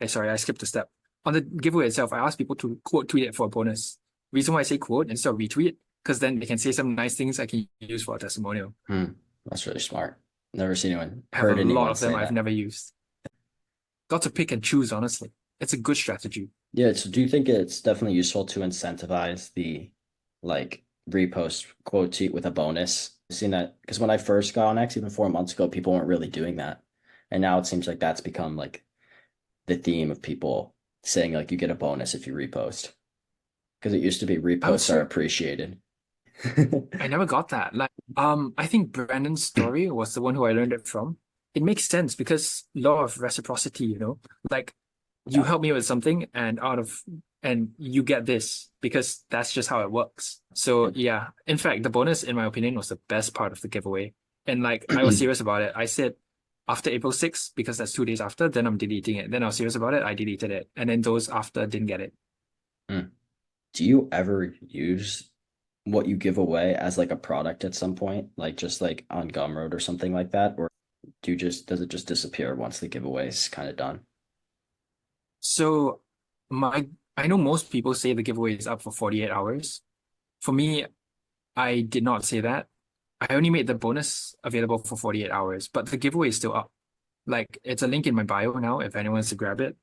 sorry, I skipped a step. On the giveaway itself, I asked people to quote tweet it for a bonus. Reason why I say quote instead of retweet, because then they can say some nice things I can use for a testimonial. Hmm. That's really smart. Never seen anyone, I have a heard lot anyone of them say I've that. never used. Got to pick and choose, honestly. It's a good strategy. Yeah, so do you think it's definitely useful to incentivize the like repost quote tweet with a bonus? I've seen that because when I first got on X, even 4 months ago, people weren't really doing that. And now it seems like that's become like the theme of people saying like you get a bonus if you repost. Because it used to be I would reposts are say appreciated. I never got that. Like, I think Brandon's story was the one who I learned it from. it makes sense because law of reciprocity, like you Yeah. help me with something and you get this because that's just how it works. So yeah, in fact, the bonus, in my opinion, was the best part of the giveaway. And like I was serious about it. I said after April 6th, because that's 2 days after, then I'm deleting it. Then I was serious about it, I deleted it. And then those after didn't get it. Mm. Do you ever use what you give away as like a product at some point, like just like on Gumroad or something like that, or does it just disappear once the giveaway is kind of done? So my I know most people say the giveaway is up for 48 hours. For me, I did not say that. I only made the bonus available for 48 hours, but the giveaway is still up. Like it's a link in my bio now if anyone wants to grab it.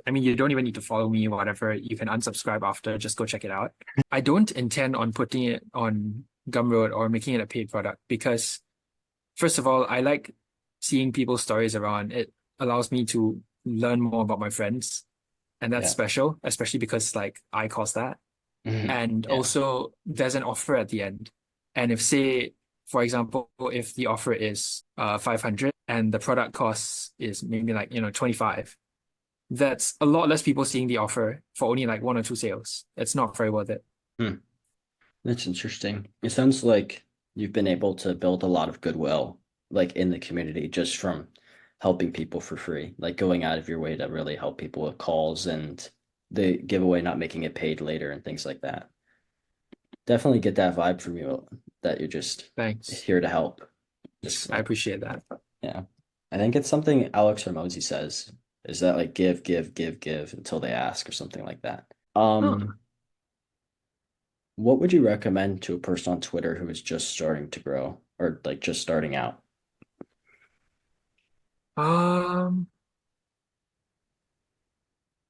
I mean, you don't even need to follow me or whatever. You can unsubscribe after, just go check it out. I don't intend on putting it on Gumroad or making it a paid product because first of all, I like seeing people's stories around. It allows me to learn more about my friends, and that's Yeah. special, especially because like I caused that. And Yeah. also there's an offer at the end. And if say, for example, if the offer is 500 and the product cost is maybe like, 25, that's a lot less people seeing the offer for only like one or two sales. It's not very worth it. Hmm. That's interesting. It sounds like you've been able to build a lot of goodwill, like in the community, just from helping people for free, like going out of your way to really help people with calls and the giveaway, not making it paid later and things like that. Definitely get that vibe from you that you're just Thanks. here to help. Just I appreciate that. yeah. I think it's something Alex Hormozy says is that like give, give, give, give until they ask or something like that. Huh. What would you recommend to a person on Twitter who is just starting to grow or like just starting out? Um,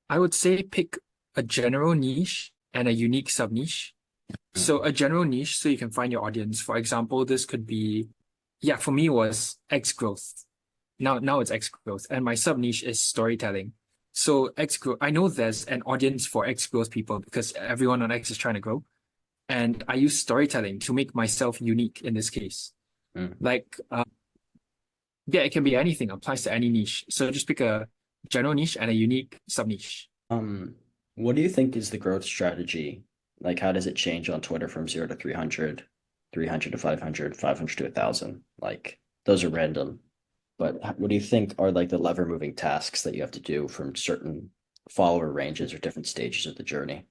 I would say pick a general niche and a unique sub niche. So a general niche so you can find your audience. For example, this could be, yeah, for me was X growth. Now it's X growth, and my sub niche is storytelling. So X growth, I know there's an audience for X growth people because everyone on X is trying to grow, and I use storytelling to make myself unique in this case. Mm. Like, yeah, it can be anything, applies to any niche. So just pick a general niche and a unique sub niche. Um, what do you think is the growth strategy? Like, how does it change on Twitter from 0 to 300, 300 to 500, 500 to 1,000? Like, those are random. But what do you think are like the lever moving tasks that you have to do from certain follower ranges or different stages of the journey?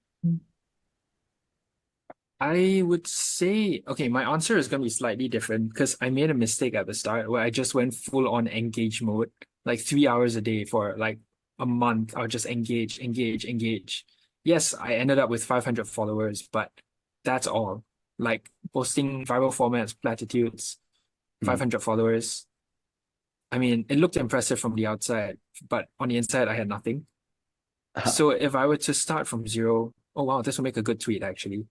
I would say, okay, my answer is going to be slightly different because I made a mistake at the start where I just went full on engage mode, like 3 hours a day for like a month. I would just engage, engage, engage. Yes, I ended up with 500 followers, but that's all. Like posting viral formats, platitudes, Hmm. 500 followers. I mean, it looked impressive from the outside, but on the inside, I had nothing. So if I were to start from zero, oh wow, this will make a good tweet actually,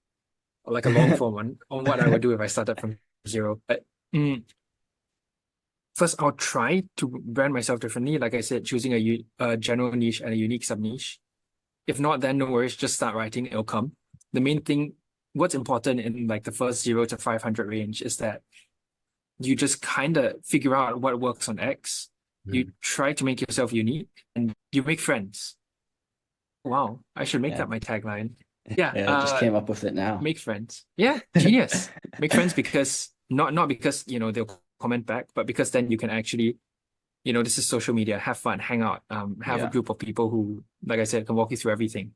like a long form on what I would do if I started from zero. But mm, first, I'll try to brand myself differently. Like I said, choosing a general niche and a unique sub niche. If not, then no worries. Just start writing; it'll come. The main thing, what's important in like the first 0 to 500 range is that you just kind of figure out what works on X. You Hmm. try to make yourself unique, and you make friends. Wow, I should make Yeah. that my tagline. Yeah, Yeah, I just came up with it now. make friends. Yeah, genius. Make friends because not because they'll comment back, but because then you can actually, this is social media, have fun, hang out, have a Yeah. group of people who, like I said, can walk you through everything.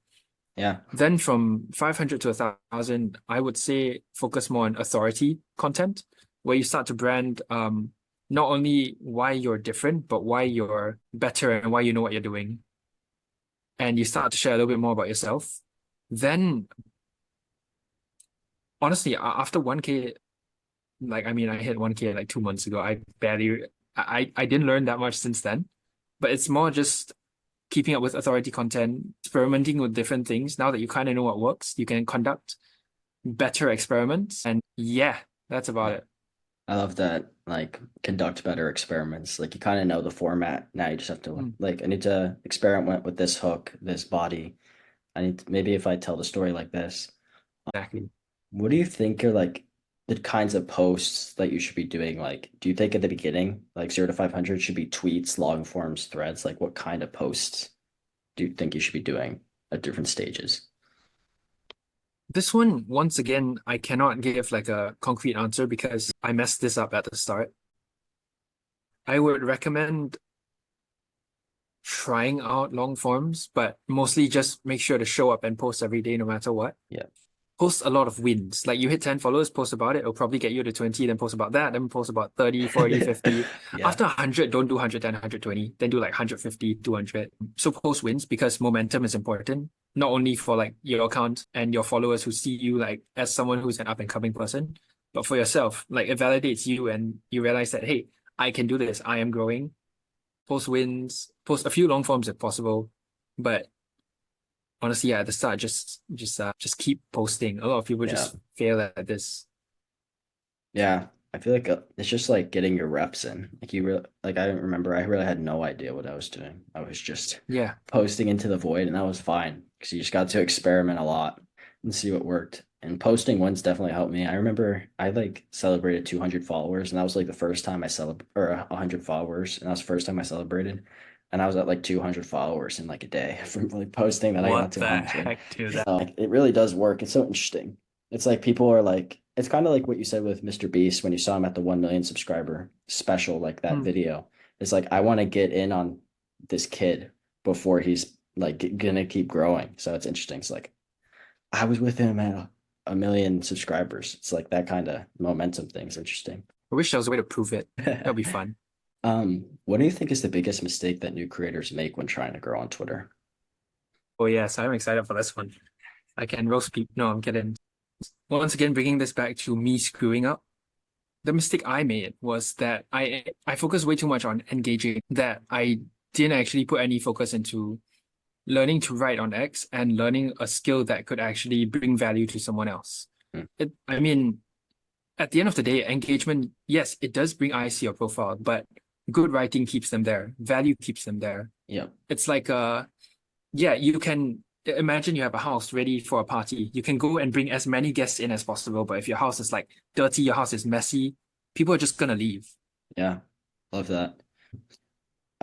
Yeah. Then from 500 to 1,000, I would say focus more on authority content, where you start to brand not only why you're different, but why you're better and why you know what you're doing. And you start to share a little bit more about yourself. Then honestly, after 1K, like I mean, I hit 1K like 2 months ago. I didn't learn that much since then, but it's more just keeping up with authority content, experimenting with different things. Now that you kind of know what works, you can conduct better experiments. And yeah, that's about Yeah. it. I love that, like, conduct better experiments. Like, you kind of know the format. Now you just have to, Mm, like, I need to experiment with this hook, this body. Maybe if I tell the story like this. exactly. What do you think are like the kinds of posts that you should be doing? Like, do you think at the beginning, like 0 to 500 should be tweets, long forms, threads? Like, what kind of posts do you think you should be doing at different stages? This one, once again, I cannot give like a concrete answer because I messed this up at the start. I would recommend trying out long forms, but mostly just make sure to show up and post every day no matter what. Yeah. Post a lot of wins. Like you hit 10 followers, post about it. It'll probably get you to 20, then post about that, then post about 30, 40, 50. Yeah. After 100, don't do 110, 120. Then do like 150, 200. So post wins because momentum is important, not only for like your account and your followers who see you like as someone who's an up and coming person, but for yourself. Like it validates you and you realize that, hey, I can do this. I am growing. Post wins, post a few long forms if possible. But honestly, yeah, at the start, just keep posting. A lot of people Yeah. just fail at this. Yeah, I feel like it's just like getting your reps in. Like you really like I don't remember. I really had no idea what I was doing. I was just Yeah. posting into the void, and that was fine because you just got to experiment a lot and see what worked. And posting once definitely helped me. I remember I like celebrated 200 followers, and that was like the first time I celebrated or 100 followers, and that was the first time I celebrated. And I was at like 200 followers in like a day from like posting that I got What to the 100. heck, dude? So like, it really does work. It's so interesting. It's like people are like, it's kind of like what you said with Mr. Beast when you saw him at the 1 million subscriber special, like that Hmm. video. It's like, I want to get in on this kid before he's like gonna keep growing. So it's interesting. It's like, I was with him at a million subscribers. It's like that kind of momentum thing is interesting. I wish there was a way to prove it. That'd be fun. What do you think is the biggest mistake that new creators make when trying to grow on Twitter? Oh yes, I'm excited for this one. I can roast people. No, I'm kidding. Once again, bringing this back to me screwing up. The mistake I made was that I focused way too much on engaging that I didn't actually put any focus into learning to write on X and learning a skill that could actually bring value to someone else. Hmm. I mean, at the end of the day, engagement, yes, it does bring eyes to your profile, but good writing keeps them there. Value keeps them there. Yeah. It's like yeah, you can imagine you have a house ready for a party. You can go and bring as many guests in as possible, but if your house is like dirty, your house is messy, people are just gonna leave. Yeah. Love that.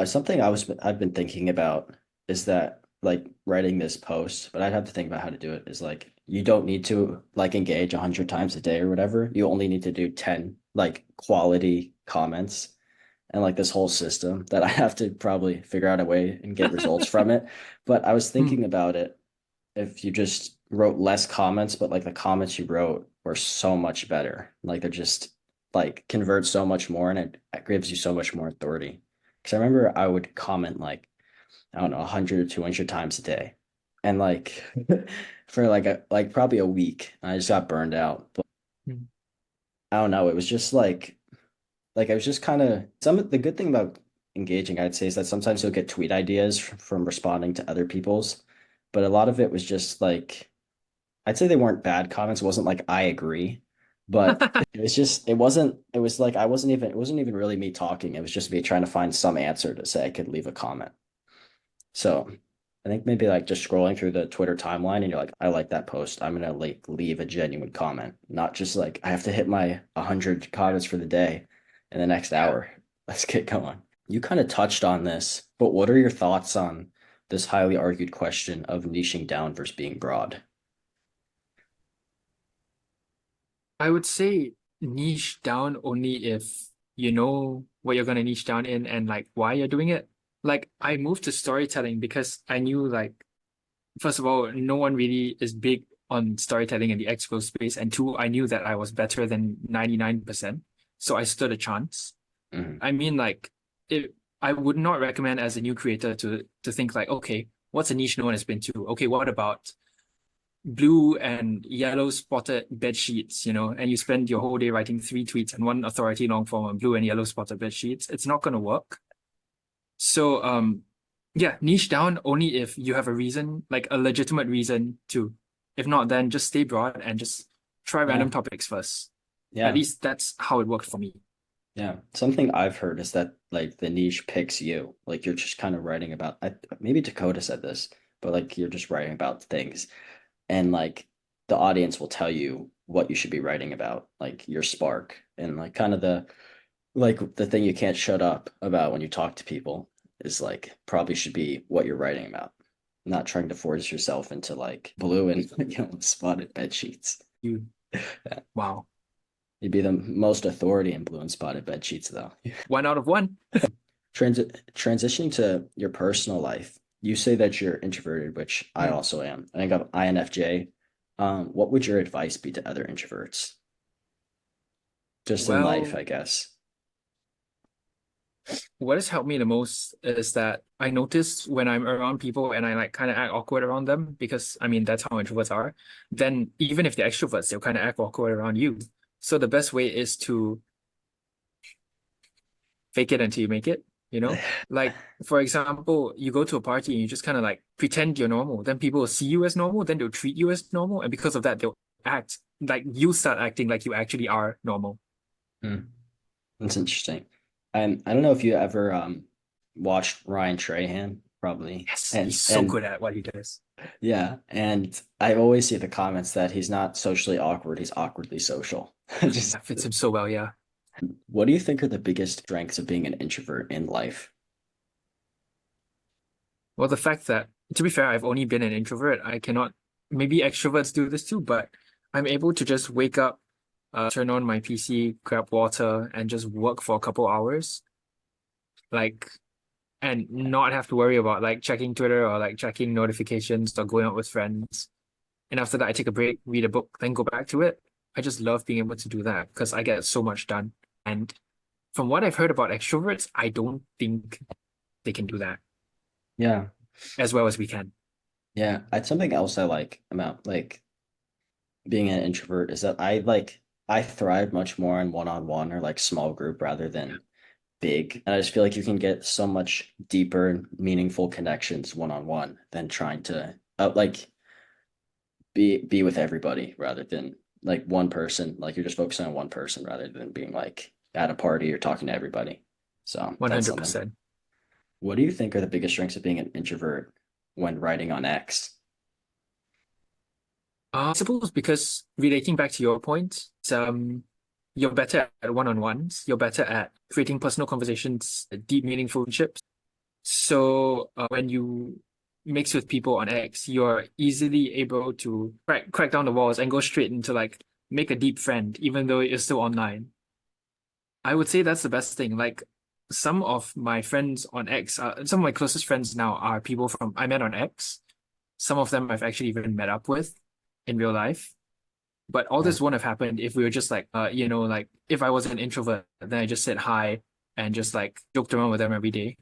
Something I've been thinking about is that like writing this post, but I'd have to think about how to do it, is like you don't need to like engage 100 times a day or whatever. You only need to do 10 like quality comments and like this whole system that I have to probably figure out a way and get results from it. But I was Hmm. thinking about it if you just wrote less comments, but like the comments you wrote were so much better. Like they're just like convert so much more and it gives you so much more authority. Because I remember I would comment like, I don't know, 100 or 200 times a day. And like for like probably a week, I just got burned out. But Hmm. I don't know, it was just like I was just kind of some of the good thing about engaging, I'd say, is that sometimes you'll get tweet ideas from responding to other people's, but a lot of it was just like I'd say they weren't bad comments. It wasn't like I agree, but it was just it was like I wasn't even it wasn't even really me talking. It was just me trying to find some answer to say I could leave a comment. So I think maybe like just scrolling through the Twitter timeline and you're like, I like that post. I'm gonna like leave a genuine comment, not just like I have to hit my 100 comments for the day in the next Yeah. hour. Let's get going. You kind of touched on this, but what are your thoughts on this highly argued question of niching down versus being broad? I would say niche down only if you know what you're gonna niche down in and like why you're doing it. Like I moved to storytelling because I knew like first of all, no one really is big on storytelling in the expo space, and two, I knew that I was better than 99%, so I stood a chance. Mhm. I mean, like, it, I would not recommend as a new creator to think like, okay, what's a niche no one has been to? Okay, what about blue and yellow spotted bed sheets, and you spend your whole day writing three tweets and one authority long form on blue and yellow spotted bed sheets. It's not gonna work. So yeah, niche down only if you have a reason, like a legitimate reason to. If not, then just stay broad and just try Yeah. random topics first. At Yeah. least that's how it worked for me. Yeah. Something I've heard is that like the niche picks you. Like you're just kind of writing about maybe Dakota said this, but like you're just writing about things and like the audience will tell you what you should be writing about, like your spark and like kind of the thing you can't shut up about when you talk to people is like probably should be what you're writing about. Not trying to force yourself into like blue and spotted bed sheets. You, Yeah. wow. You'd be the most authority in blue and spotted bed sheets though. 1 out of 1. Transitioning to your personal life, you say that you're introverted, which I Hmm. also am. I think I'm INFJ. What would your advice be to other introverts? Just in life, Well, I guess. what has helped me the most is that I notice when I'm around people and I like kind of act awkward around them because I mean that's how introverts are. Then even if they're extroverts, they'll kind of act awkward around you. So the best way is to fake it until you make it, you know? Like for example, you go to a party and you just kind of like pretend you're normal. Then people will see you as normal, then they'll treat you as normal, and because of that, they'll act like you start acting like you actually are normal. Hmm, that's interesting. I don't know if you ever watched Ryan Trahan, probably. Yes, And he's so and good at what he does. yeah, and I always see the comments that he's not socially awkward, he's awkwardly social. Just That fits him so well, yeah. what do you think are the biggest strengths of being an introvert in life? Well, the fact that, to be fair, I've only been an introvert, I cannot, maybe extroverts do this too, but I'm able to just wake up, turn on my PC, grab water, and just work for a couple hours, like, and not have to worry about like checking Twitter or like checking notifications or going out with friends. And after that, I take a break, read a book, then go back to it. I just love being able to do that because I get so much done. And from what I've heard about extroverts, I don't think they can do that Yeah. as well as we can. Yeah. It's something else I like about like being an introvert is that I thrive much more in one-on-one or like small group rather than big. And I just feel like you can get so much deeper, meaningful connections one-on-one than trying to like be with everybody rather than like one person. Like you're just focusing on one person rather than being like at a party or talking to everybody. So that's something. 100%. What do you think are the biggest strengths of being an introvert when writing on X? I suppose because relating back to your point, you're better at one-on-ones. You're better at creating personal conversations, deep, meaningful friendships. So when you mix with people on X, you're easily able to crack down the walls and go straight into like make a deep friend, even though you're still online. I would say that's the best thing. Like some of my friends on X, some of my closest friends now are people from I met on X. Some of them I've actually even met up with in real life. But all Yeah. this wouldn't have happened if we were just like, like if I was an introvert, then I just said hi and just like joked around with them every day.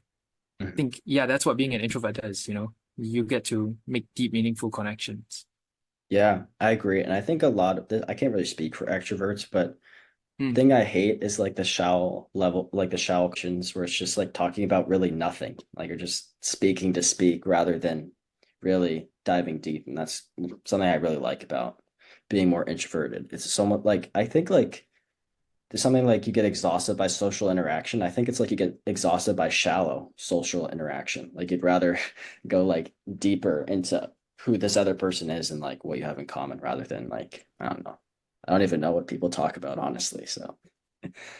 I Mhm. think, yeah, that's what being an introvert does, you know? You get to make deep, meaningful connections. Yeah, I agree. And I think a lot of this, I can't really speak for extroverts, but Hmm. thing I hate is like the shallow level, like the shallow questions where it's just like talking about really nothing. Like you're just speaking to speak rather than really diving deep. And that's something I really like about being more introverted. It's somewhat like I think like there's something like you get exhausted by social interaction. I think it's like you get exhausted by shallow social interaction. Like you'd rather go like deeper into who this other person is and like what you have in common rather than like, I don't know. I don't even know what people talk about, honestly. So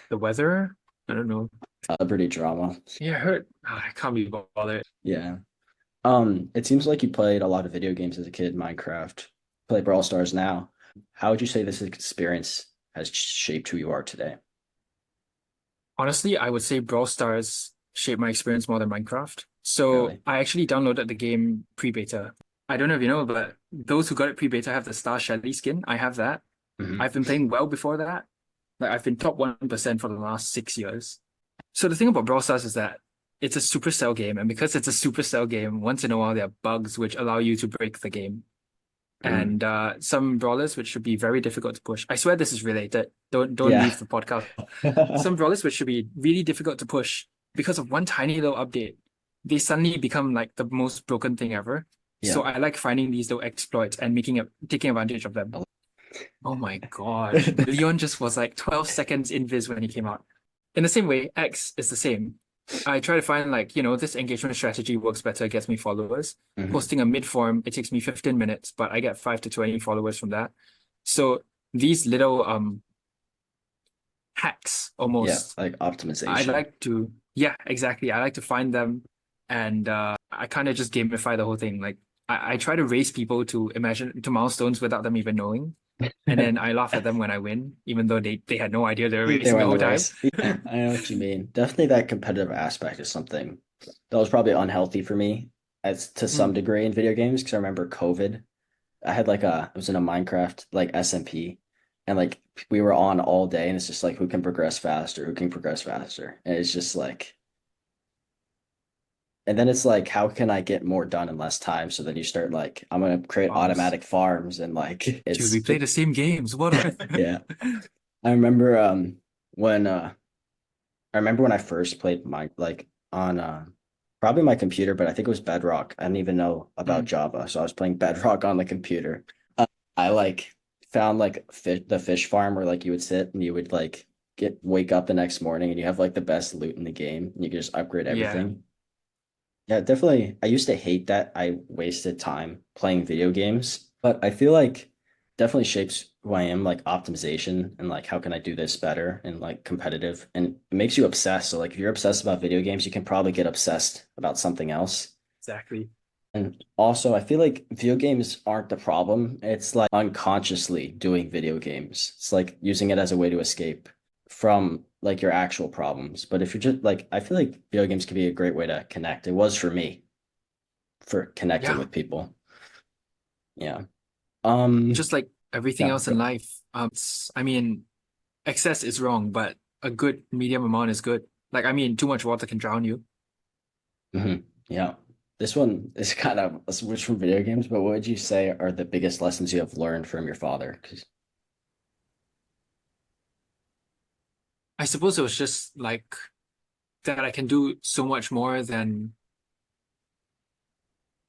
The weather, I don't know. celebrity drama. Yeah, I heard. I can't be bothered. Yeah. It seems like you played a lot of video games as a kid, Minecraft, play Brawl Stars now. How would you say this experience has shaped who you are today? Honestly, I would say Brawl Stars shaped my experience more than Minecraft. So Really? I actually downloaded the game pre-beta. I don't know if you know, but those who got it pre-beta have the Star Shelly skin. I have that. Hmm. I've been playing well before that. Like I've been top 1% for the last 6 years. So the thing about Brawl Stars is that it's a Supercell game, and because it's a Supercell game, once in a while there are bugs which allow you to break the game. Mm. And some brawlers which should be very difficult to push. I swear this is related. Don't Yeah. leave the podcast. Some brawlers which should be really difficult to push because of one tiny little update, they suddenly become like the most broken thing ever. So Yeah. I like finding these little exploits and taking advantage of them. Oh my God. Leon just was like 12 seconds invis when he came out. In the same way, X is the same. I try to find like, this engagement strategy works better, gets me followers. Hmm. Posting a mid form, it takes me 15 minutes, but I get 5 to 20 followers from that. So these little hacks Yeah, almost. like I optimization. like to, yeah, exactly. I like to find them and I kind of just gamify the whole thing. Like I try to race people to imagine to milestones without them even knowing. And then I laugh at them when I win, even though they had no idea they were They racing were the in the whole time. race. Yeah, I know what you mean. Definitely that competitive aspect is something that was probably unhealthy for me as to some Mm, degree in video games because I remember COVID. I had I was in a Minecraft like SMP and like we were on all day and it's just like who can progress faster, who can progress faster. And it's just like and then it's like how can I get more done in less time? So then you start like I'm gonna create Bombs. automatic farms and like Dude, it's we play just the same games. What a yeah. I remember when I remember when I first played my like on probably my computer, but I think it was Bedrock. I didn't even know about Mm, Java, so I was playing Bedrock on the computer. I like found like the fish farm where like you would sit and you would like get wake up the next morning and you have like the best loot in the game and you could just upgrade yeah, everything. Yeah, definitely. I used to hate that I wasted time playing video games, but I feel like definitely shapes who I am, like optimization and like how can I do this better and like competitive. And it makes you obsessed. So like if you're obsessed about video games, you can probably get obsessed about something else. exactly. And also, I feel like video games aren't the problem. It's like unconsciously doing video games. It's like using it as a way to escape from like your actual problems. But if you're just like, I feel like video games can be a great way to connect. It was for me for connecting Yeah, with people. Yeah. just like everything Yeah. else in life. I mean, excess is wrong, but a good medium amount is good. Like, I mean, too much water can drown you. Yeah. This one is kind of a switch from video games, but what would you say are the biggest lessons you have learned from your father? 'Cause I suppose it was just like that I can do so much more than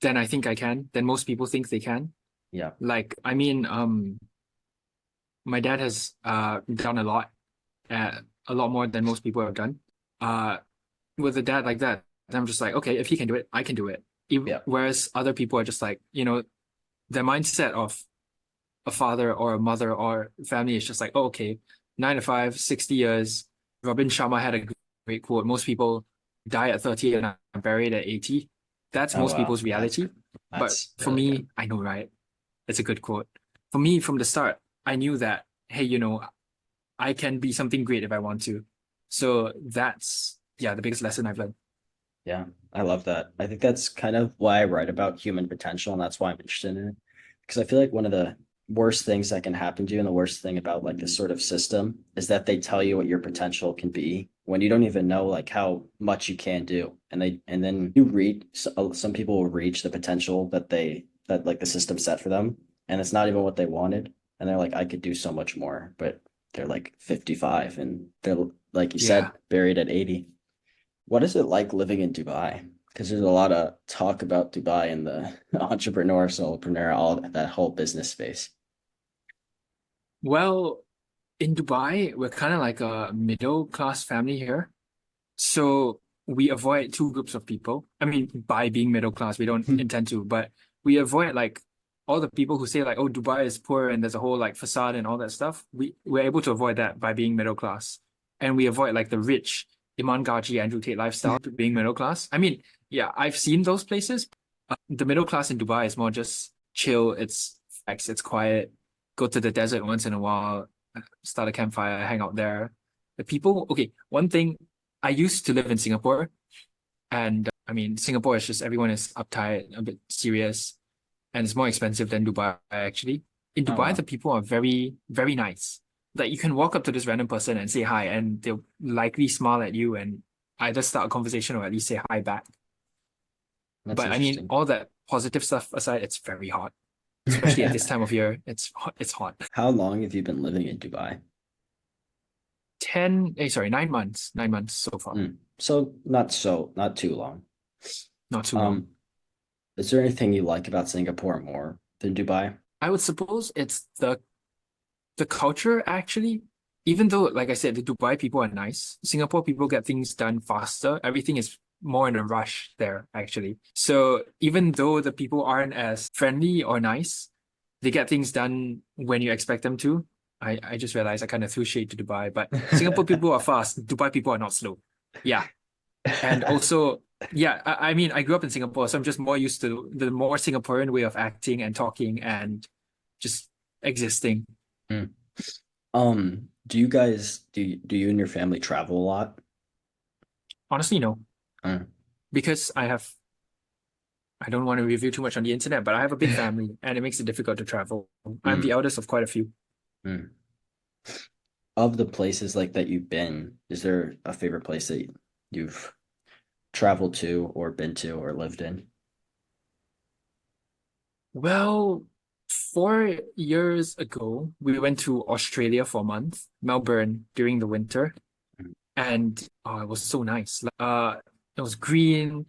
I think I can, than most people think they can. yeah. Like, I mean, my dad has done uh, a lot more than most people have done. Uh, with a dad like that, I'm just like, okay, if he can do it, I can do it. Yeah. Whereas other people are just like, their mindset of a father or a mother or family is just like, oh, okay, 9 to 5, 60 years. Robin Sharma had a great quote. Most people die at 30 and are buried at 80. That's Oh most wow. people's Yeah, reality. But that's for really good. me, I know, right? It's a good quote. For me, from the start, I knew that, hey, I can be something great if I want to. So that's, yeah, the biggest lesson I've learned. Yeah, I love that. I think that's kind of why I write about human potential, and that's why I'm interested in it. Because I feel like one of the worst things that can happen to you, and the worst thing about like this sort of system, is that they tell you what your potential can be when you don't even know like how much you can do, and then you reach some people will reach the potential that like the system set for them, and it's not even what they wanted, and they're like, I could do so much more, but they're like 55, and they're like you Yeah. said, buried at 80. What is it like living in Dubai? Because there's a lot of talk about Dubai and the entrepreneur, solopreneur, all that whole business space. Well, in Dubai, we're kind of like a middle class family here. So we avoid two groups of people. I mean, by being middle class, we don't intend to, but we avoid like all the people who say like, oh, Dubai is poor and there's a whole like facade and all that stuff. We're able to avoid that by being middle class. And we avoid like the rich Iman Gaji, Andrew Tate lifestyle being middle class. I mean, yeah, I've seen those places. The middle class in Dubai is more just chill. It's quiet. Go to the desert once in a while, start a campfire, hang out there. The people, okay, one thing I used to live in Singapore, and I mean, Singapore is just everyone is uptight, a bit serious, and it's more expensive than Dubai, actually. In Oh Dubai, wow, the people are very, very nice. Like, you can walk up to this random person and say hi, and they'll likely smile at you and either start a conversation or at least say hi back. that's But I mean, interesting. all that positive stuff aside, it's very hot, especially at this time of year. It's hot. How long have you been living in Dubai? Sorry, 9 months, 9 months so far. So not too long. Not too long. Um, is there anything you like about Singapore more than Dubai? I would suppose it's the culture actually. Even though, like I said, the Dubai people are nice, Singapore people get things done faster. Everything is more in a rush there, actually. So even though the people aren't as friendly or nice, they get things done when you expect them to. I just realized I kind of threw shade to Dubai, but Singapore people are fast. Dubai people are not slow. Yeah. And also, yeah, I mean, I grew up in Singapore, so I'm just more used to the more Singaporean way of acting and talking and just existing. Mm. Do you guys do you and your family travel a lot? Honestly, no, Mm. because I don't want to review too much on the internet, but I have a big family and it makes it difficult to travel. I'm the Mm. eldest of quite a few. Mm. Of the places like that you've been, is there a favorite place that you've traveled to or been to or lived in? Well, 4 years ago, we went to Australia for a month, Melbourne during the winter, Mm. and oh, it was so nice. It was green.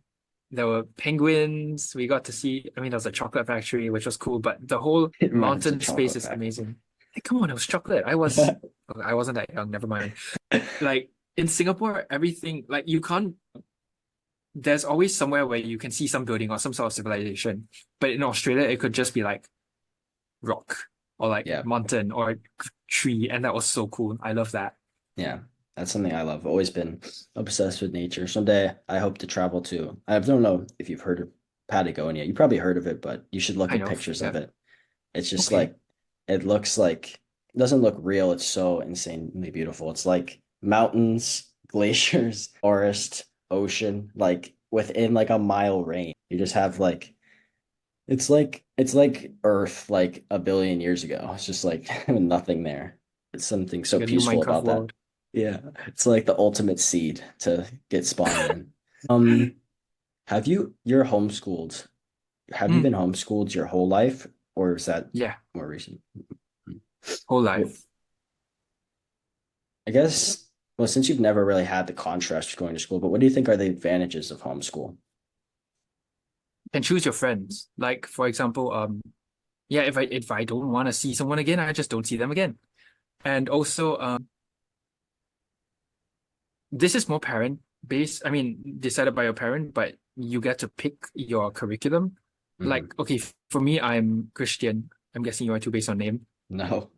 There were penguins. We got to see, I mean, there was a chocolate factory, which was cool, but the whole It reminds of mountain space chocolate is factory. amazing. Hey, come on, it was chocolate. I wasn't that young, never mind. Like in Singapore, everything, like you can't, there's always somewhere where you can see some building or some sort of civilization. But in Australia, it could just be like rock or like Yeah, mountain or tree, and that was so cool. I love that. yeah. That's something I love. Always been obsessed with nature. Someday I hope to travel to. I don't know if you've heard of Patagonia. You probably heard of it, but you should look I at know. pictures Yeah. of it. It's just Okay. like it looks like it doesn't look real. It's so insanely beautiful. It's like mountains, glaciers, forest, ocean, like within like a mile range. You just have like it's like Earth like a billion years ago. It's just like nothing there. It's something so Like a new peaceful Minecraft about that. world. Yeah. It's like the ultimate seed to get spawned in. Um, have you're homeschooled. Have you been Mm, homeschooled your whole life, or is that yeah, more recent? whole Well, life. I guess, well, since you've never really had the contrast of going to school, but what do you think are the advantages of homeschool? And choose your friends. Like for example, yeah, if I don't want to see someone again, I just don't see them again. And also, this is more parent based. I mean, decided by your parent, but you get to pick your curriculum. Mhm. Like, okay, for me, I'm Christian. I'm guessing you are too based on name. No,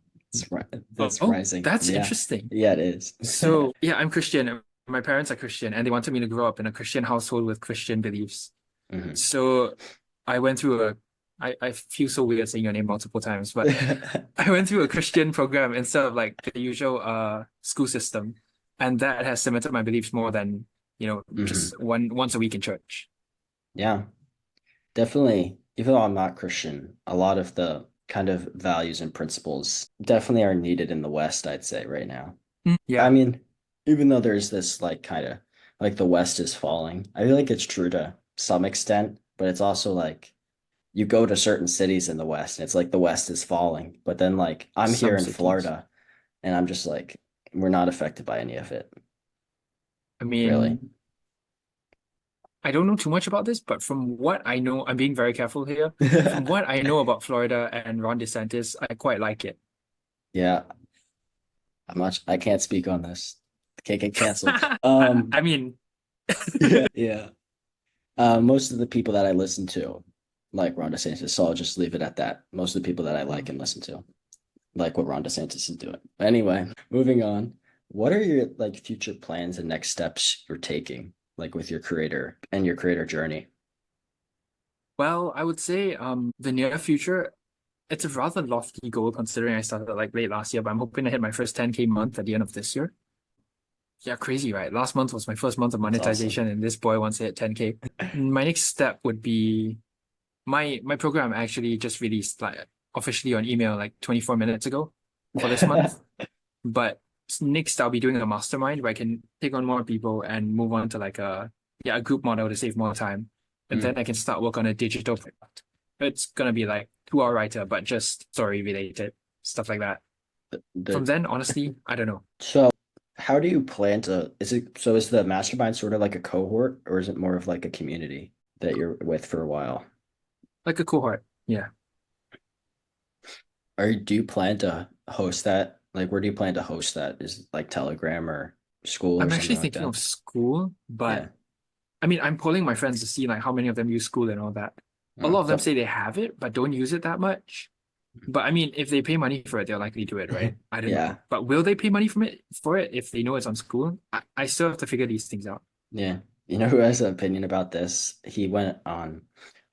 that's Oh, rising. that's Yeah. interesting. Yeah, it is. So, yeah, I'm Christian. And my parents are Christian, and they wanted me to grow up in a Christian household with Christian beliefs. Mhm. So, I went through a. I feel so weird saying your name multiple times, but I went through a Christian program instead of like the usual school system, and that has cemented my beliefs more than Mhm. just once a week in church. Yeah, definitely. Even though I'm not Christian, a lot of the kind of values and principles definitely are needed in the West, I'd say, right now. Mm. I Yeah, mean, even though there's this like kind of like the West is falling, I feel like it's true to some extent, but it's also like you go to certain cities in the West and it's like the West is falling. But then like I'm here some in cities. Florida and I'm just like, we're not affected by any of it, I really. mean, I don't know too much about this, but from what I know, I'm being very careful here. From what I know about Florida and Ron DeSantis, I quite like it. Yeah, I can't speak on this. Can't get canceled. I mean, Yeah, yeah. Most of the people that I listen to, like Ron DeSantis, so I'll just leave it at that. Most of the people that I like and listen to, like what Ron DeSantis is doing. Anyway, moving on. What are your like future plans and next steps you're taking, like with your creator and your creator journey? well, I would say the near future, it's a rather lofty goal considering I started like late last year, but I'm hoping to hit my first 10K month at the end of this year. Yeah, crazy, right? Last month was my first month of That's awesome. monetization, and this boy wants to hit 10K. My next step would be my program actually just released like officially on email like 24 minutes ago for this month. But next I'll be doing a mastermind where I can take on more people and move on to like a group model to save more time. And then Mm. I can start work on a digital product. It's gonna be like 2 hour writer, but just story related, stuff like that. From The then, honestly, I don't know. so how do you plan to is the mastermind sort of like a cohort or is it more of like a community that you're with for a while? Like a cohort. Yeah. Or do you plan to host that? Like where do you plan to host that? Is it like Telegram or school or I'm actually something like thinking that? of school, but Yeah. I mean, I'm polling my friends to see like how many of them use school and all that. A lot of them So say they have it, but don't use it that much. But I mean, if they pay money for it, they'll likely do it, right? I don't Yeah, know. But will they pay money for it if they know it's on school? I still have to figure these things out. yeah. You know who has an opinion about this? He went on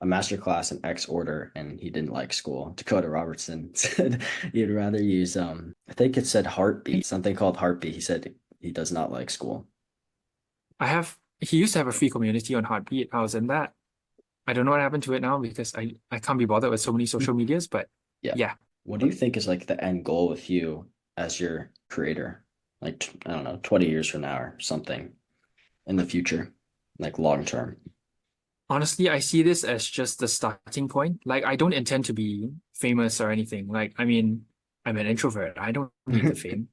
a master class in X order and he didn't like school. Dakota Robertson said he'd rather use I think it said heartbeat, something called heartbeat. He said he does not like school. He used to have a free community on Heartbeat. I was in that. I don't know what happened to it now because I can't be bothered with so many social medias, but Yeah. yeah. What do you think is like the end goal with you as your creator? Like, I don't know, 20 years from now or something in the future, like long term. Honestly, I see this as just the starting point. Like, I don't intend to be famous or anything. Like, I mean, I'm an introvert. I don't need the fame.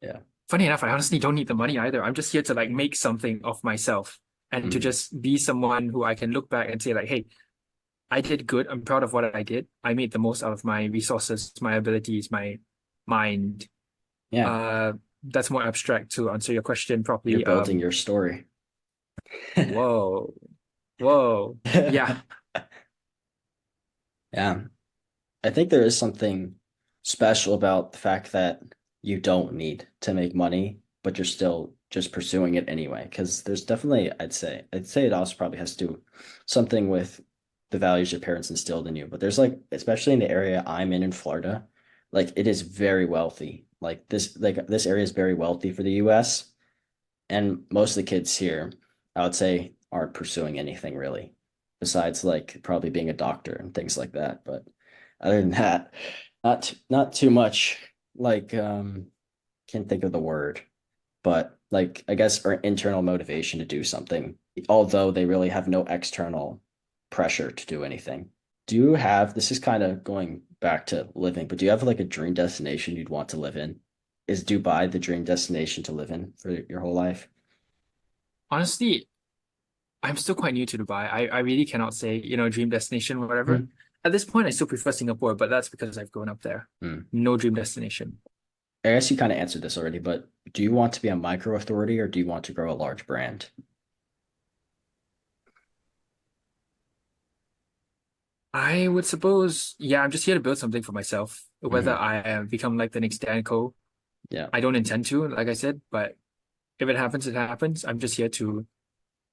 Yeah. Funny enough, I honestly don't need the money either. I'm just here to like make something of myself and to Mm. just be someone who I can look back and say, like, hey, I did good. I'm proud of what I did. I made the most out of my resources, my abilities, my mind. Yeah. Uh, that's more abstract to answer your question You're properly. building your story. Whoa, whoa. Yeah, Yeah. I think there is something special about the fact that you don't need to make money, but you're still just pursuing it anyway. Because there's definitely, I'd say it also probably has to do something with the values your parents instilled in you. But there's like, especially in the area I'm in Florida, like it is very wealthy. Like this area is very wealthy for the US. And most of the kids here, I would say, aren't pursuing anything really, besides like probably being a doctor and things like that. But other than that, not too much. Like can't think of the word, but like I guess or internal motivation to do something, although they really have no external pressure to do anything. Do you have, this is kind of going back to living, but do you have like a dream destination you'd want to live in? Is Dubai the dream destination to live in for your whole life? honestly, I'm still quite new to Dubai. I really cannot say, dream destination or whatever. Hmm. At this point, I still prefer Singapore, but that's because I've grown up there. Hmm. No dream destination. I guess you kind of answered this already, but do you want to be a micro authority or do you want to grow a large brand? I would suppose, yeah, I'm just here to build something for myself. Whether Hmm. I become like the next Dan Co, Yeah. I don't intend to, like I said, but if it happens, it happens. I'm just here to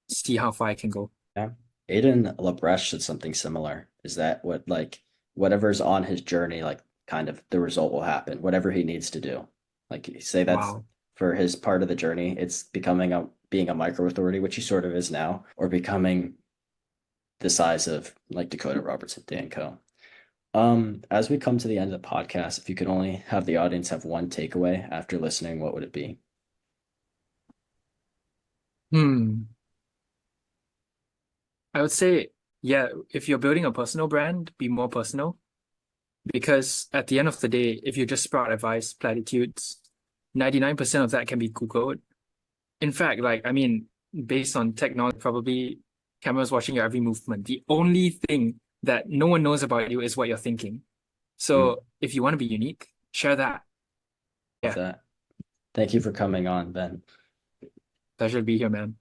see how far I can go. Yeah. Aiden Labresh said something similar. Is that what like whatever's on his journey, like kind of the result will happen, whatever he needs to do. Like you say that's Wow. for his part of the journey, it's becoming a being a micro authority, which he sort of is now, or becoming the size of like Dakota Robertson, Dan Co. As we come to the end of the podcast, if you could only have the audience have one takeaway after listening, what would it be? Hmm. I would say, yeah, if you're building a personal brand, be more personal. Because at the end of the day, if you just sprout advice, platitudes, 99% of that can be Googled. In fact, like, I mean, based on technology, probably cameras watching your every movement. The only thing that no one knows about you is what you're thinking. Mm, So if you want to be unique, share that. love Yeah, that. Thank you for coming on, Ben. pleasure to be here, man.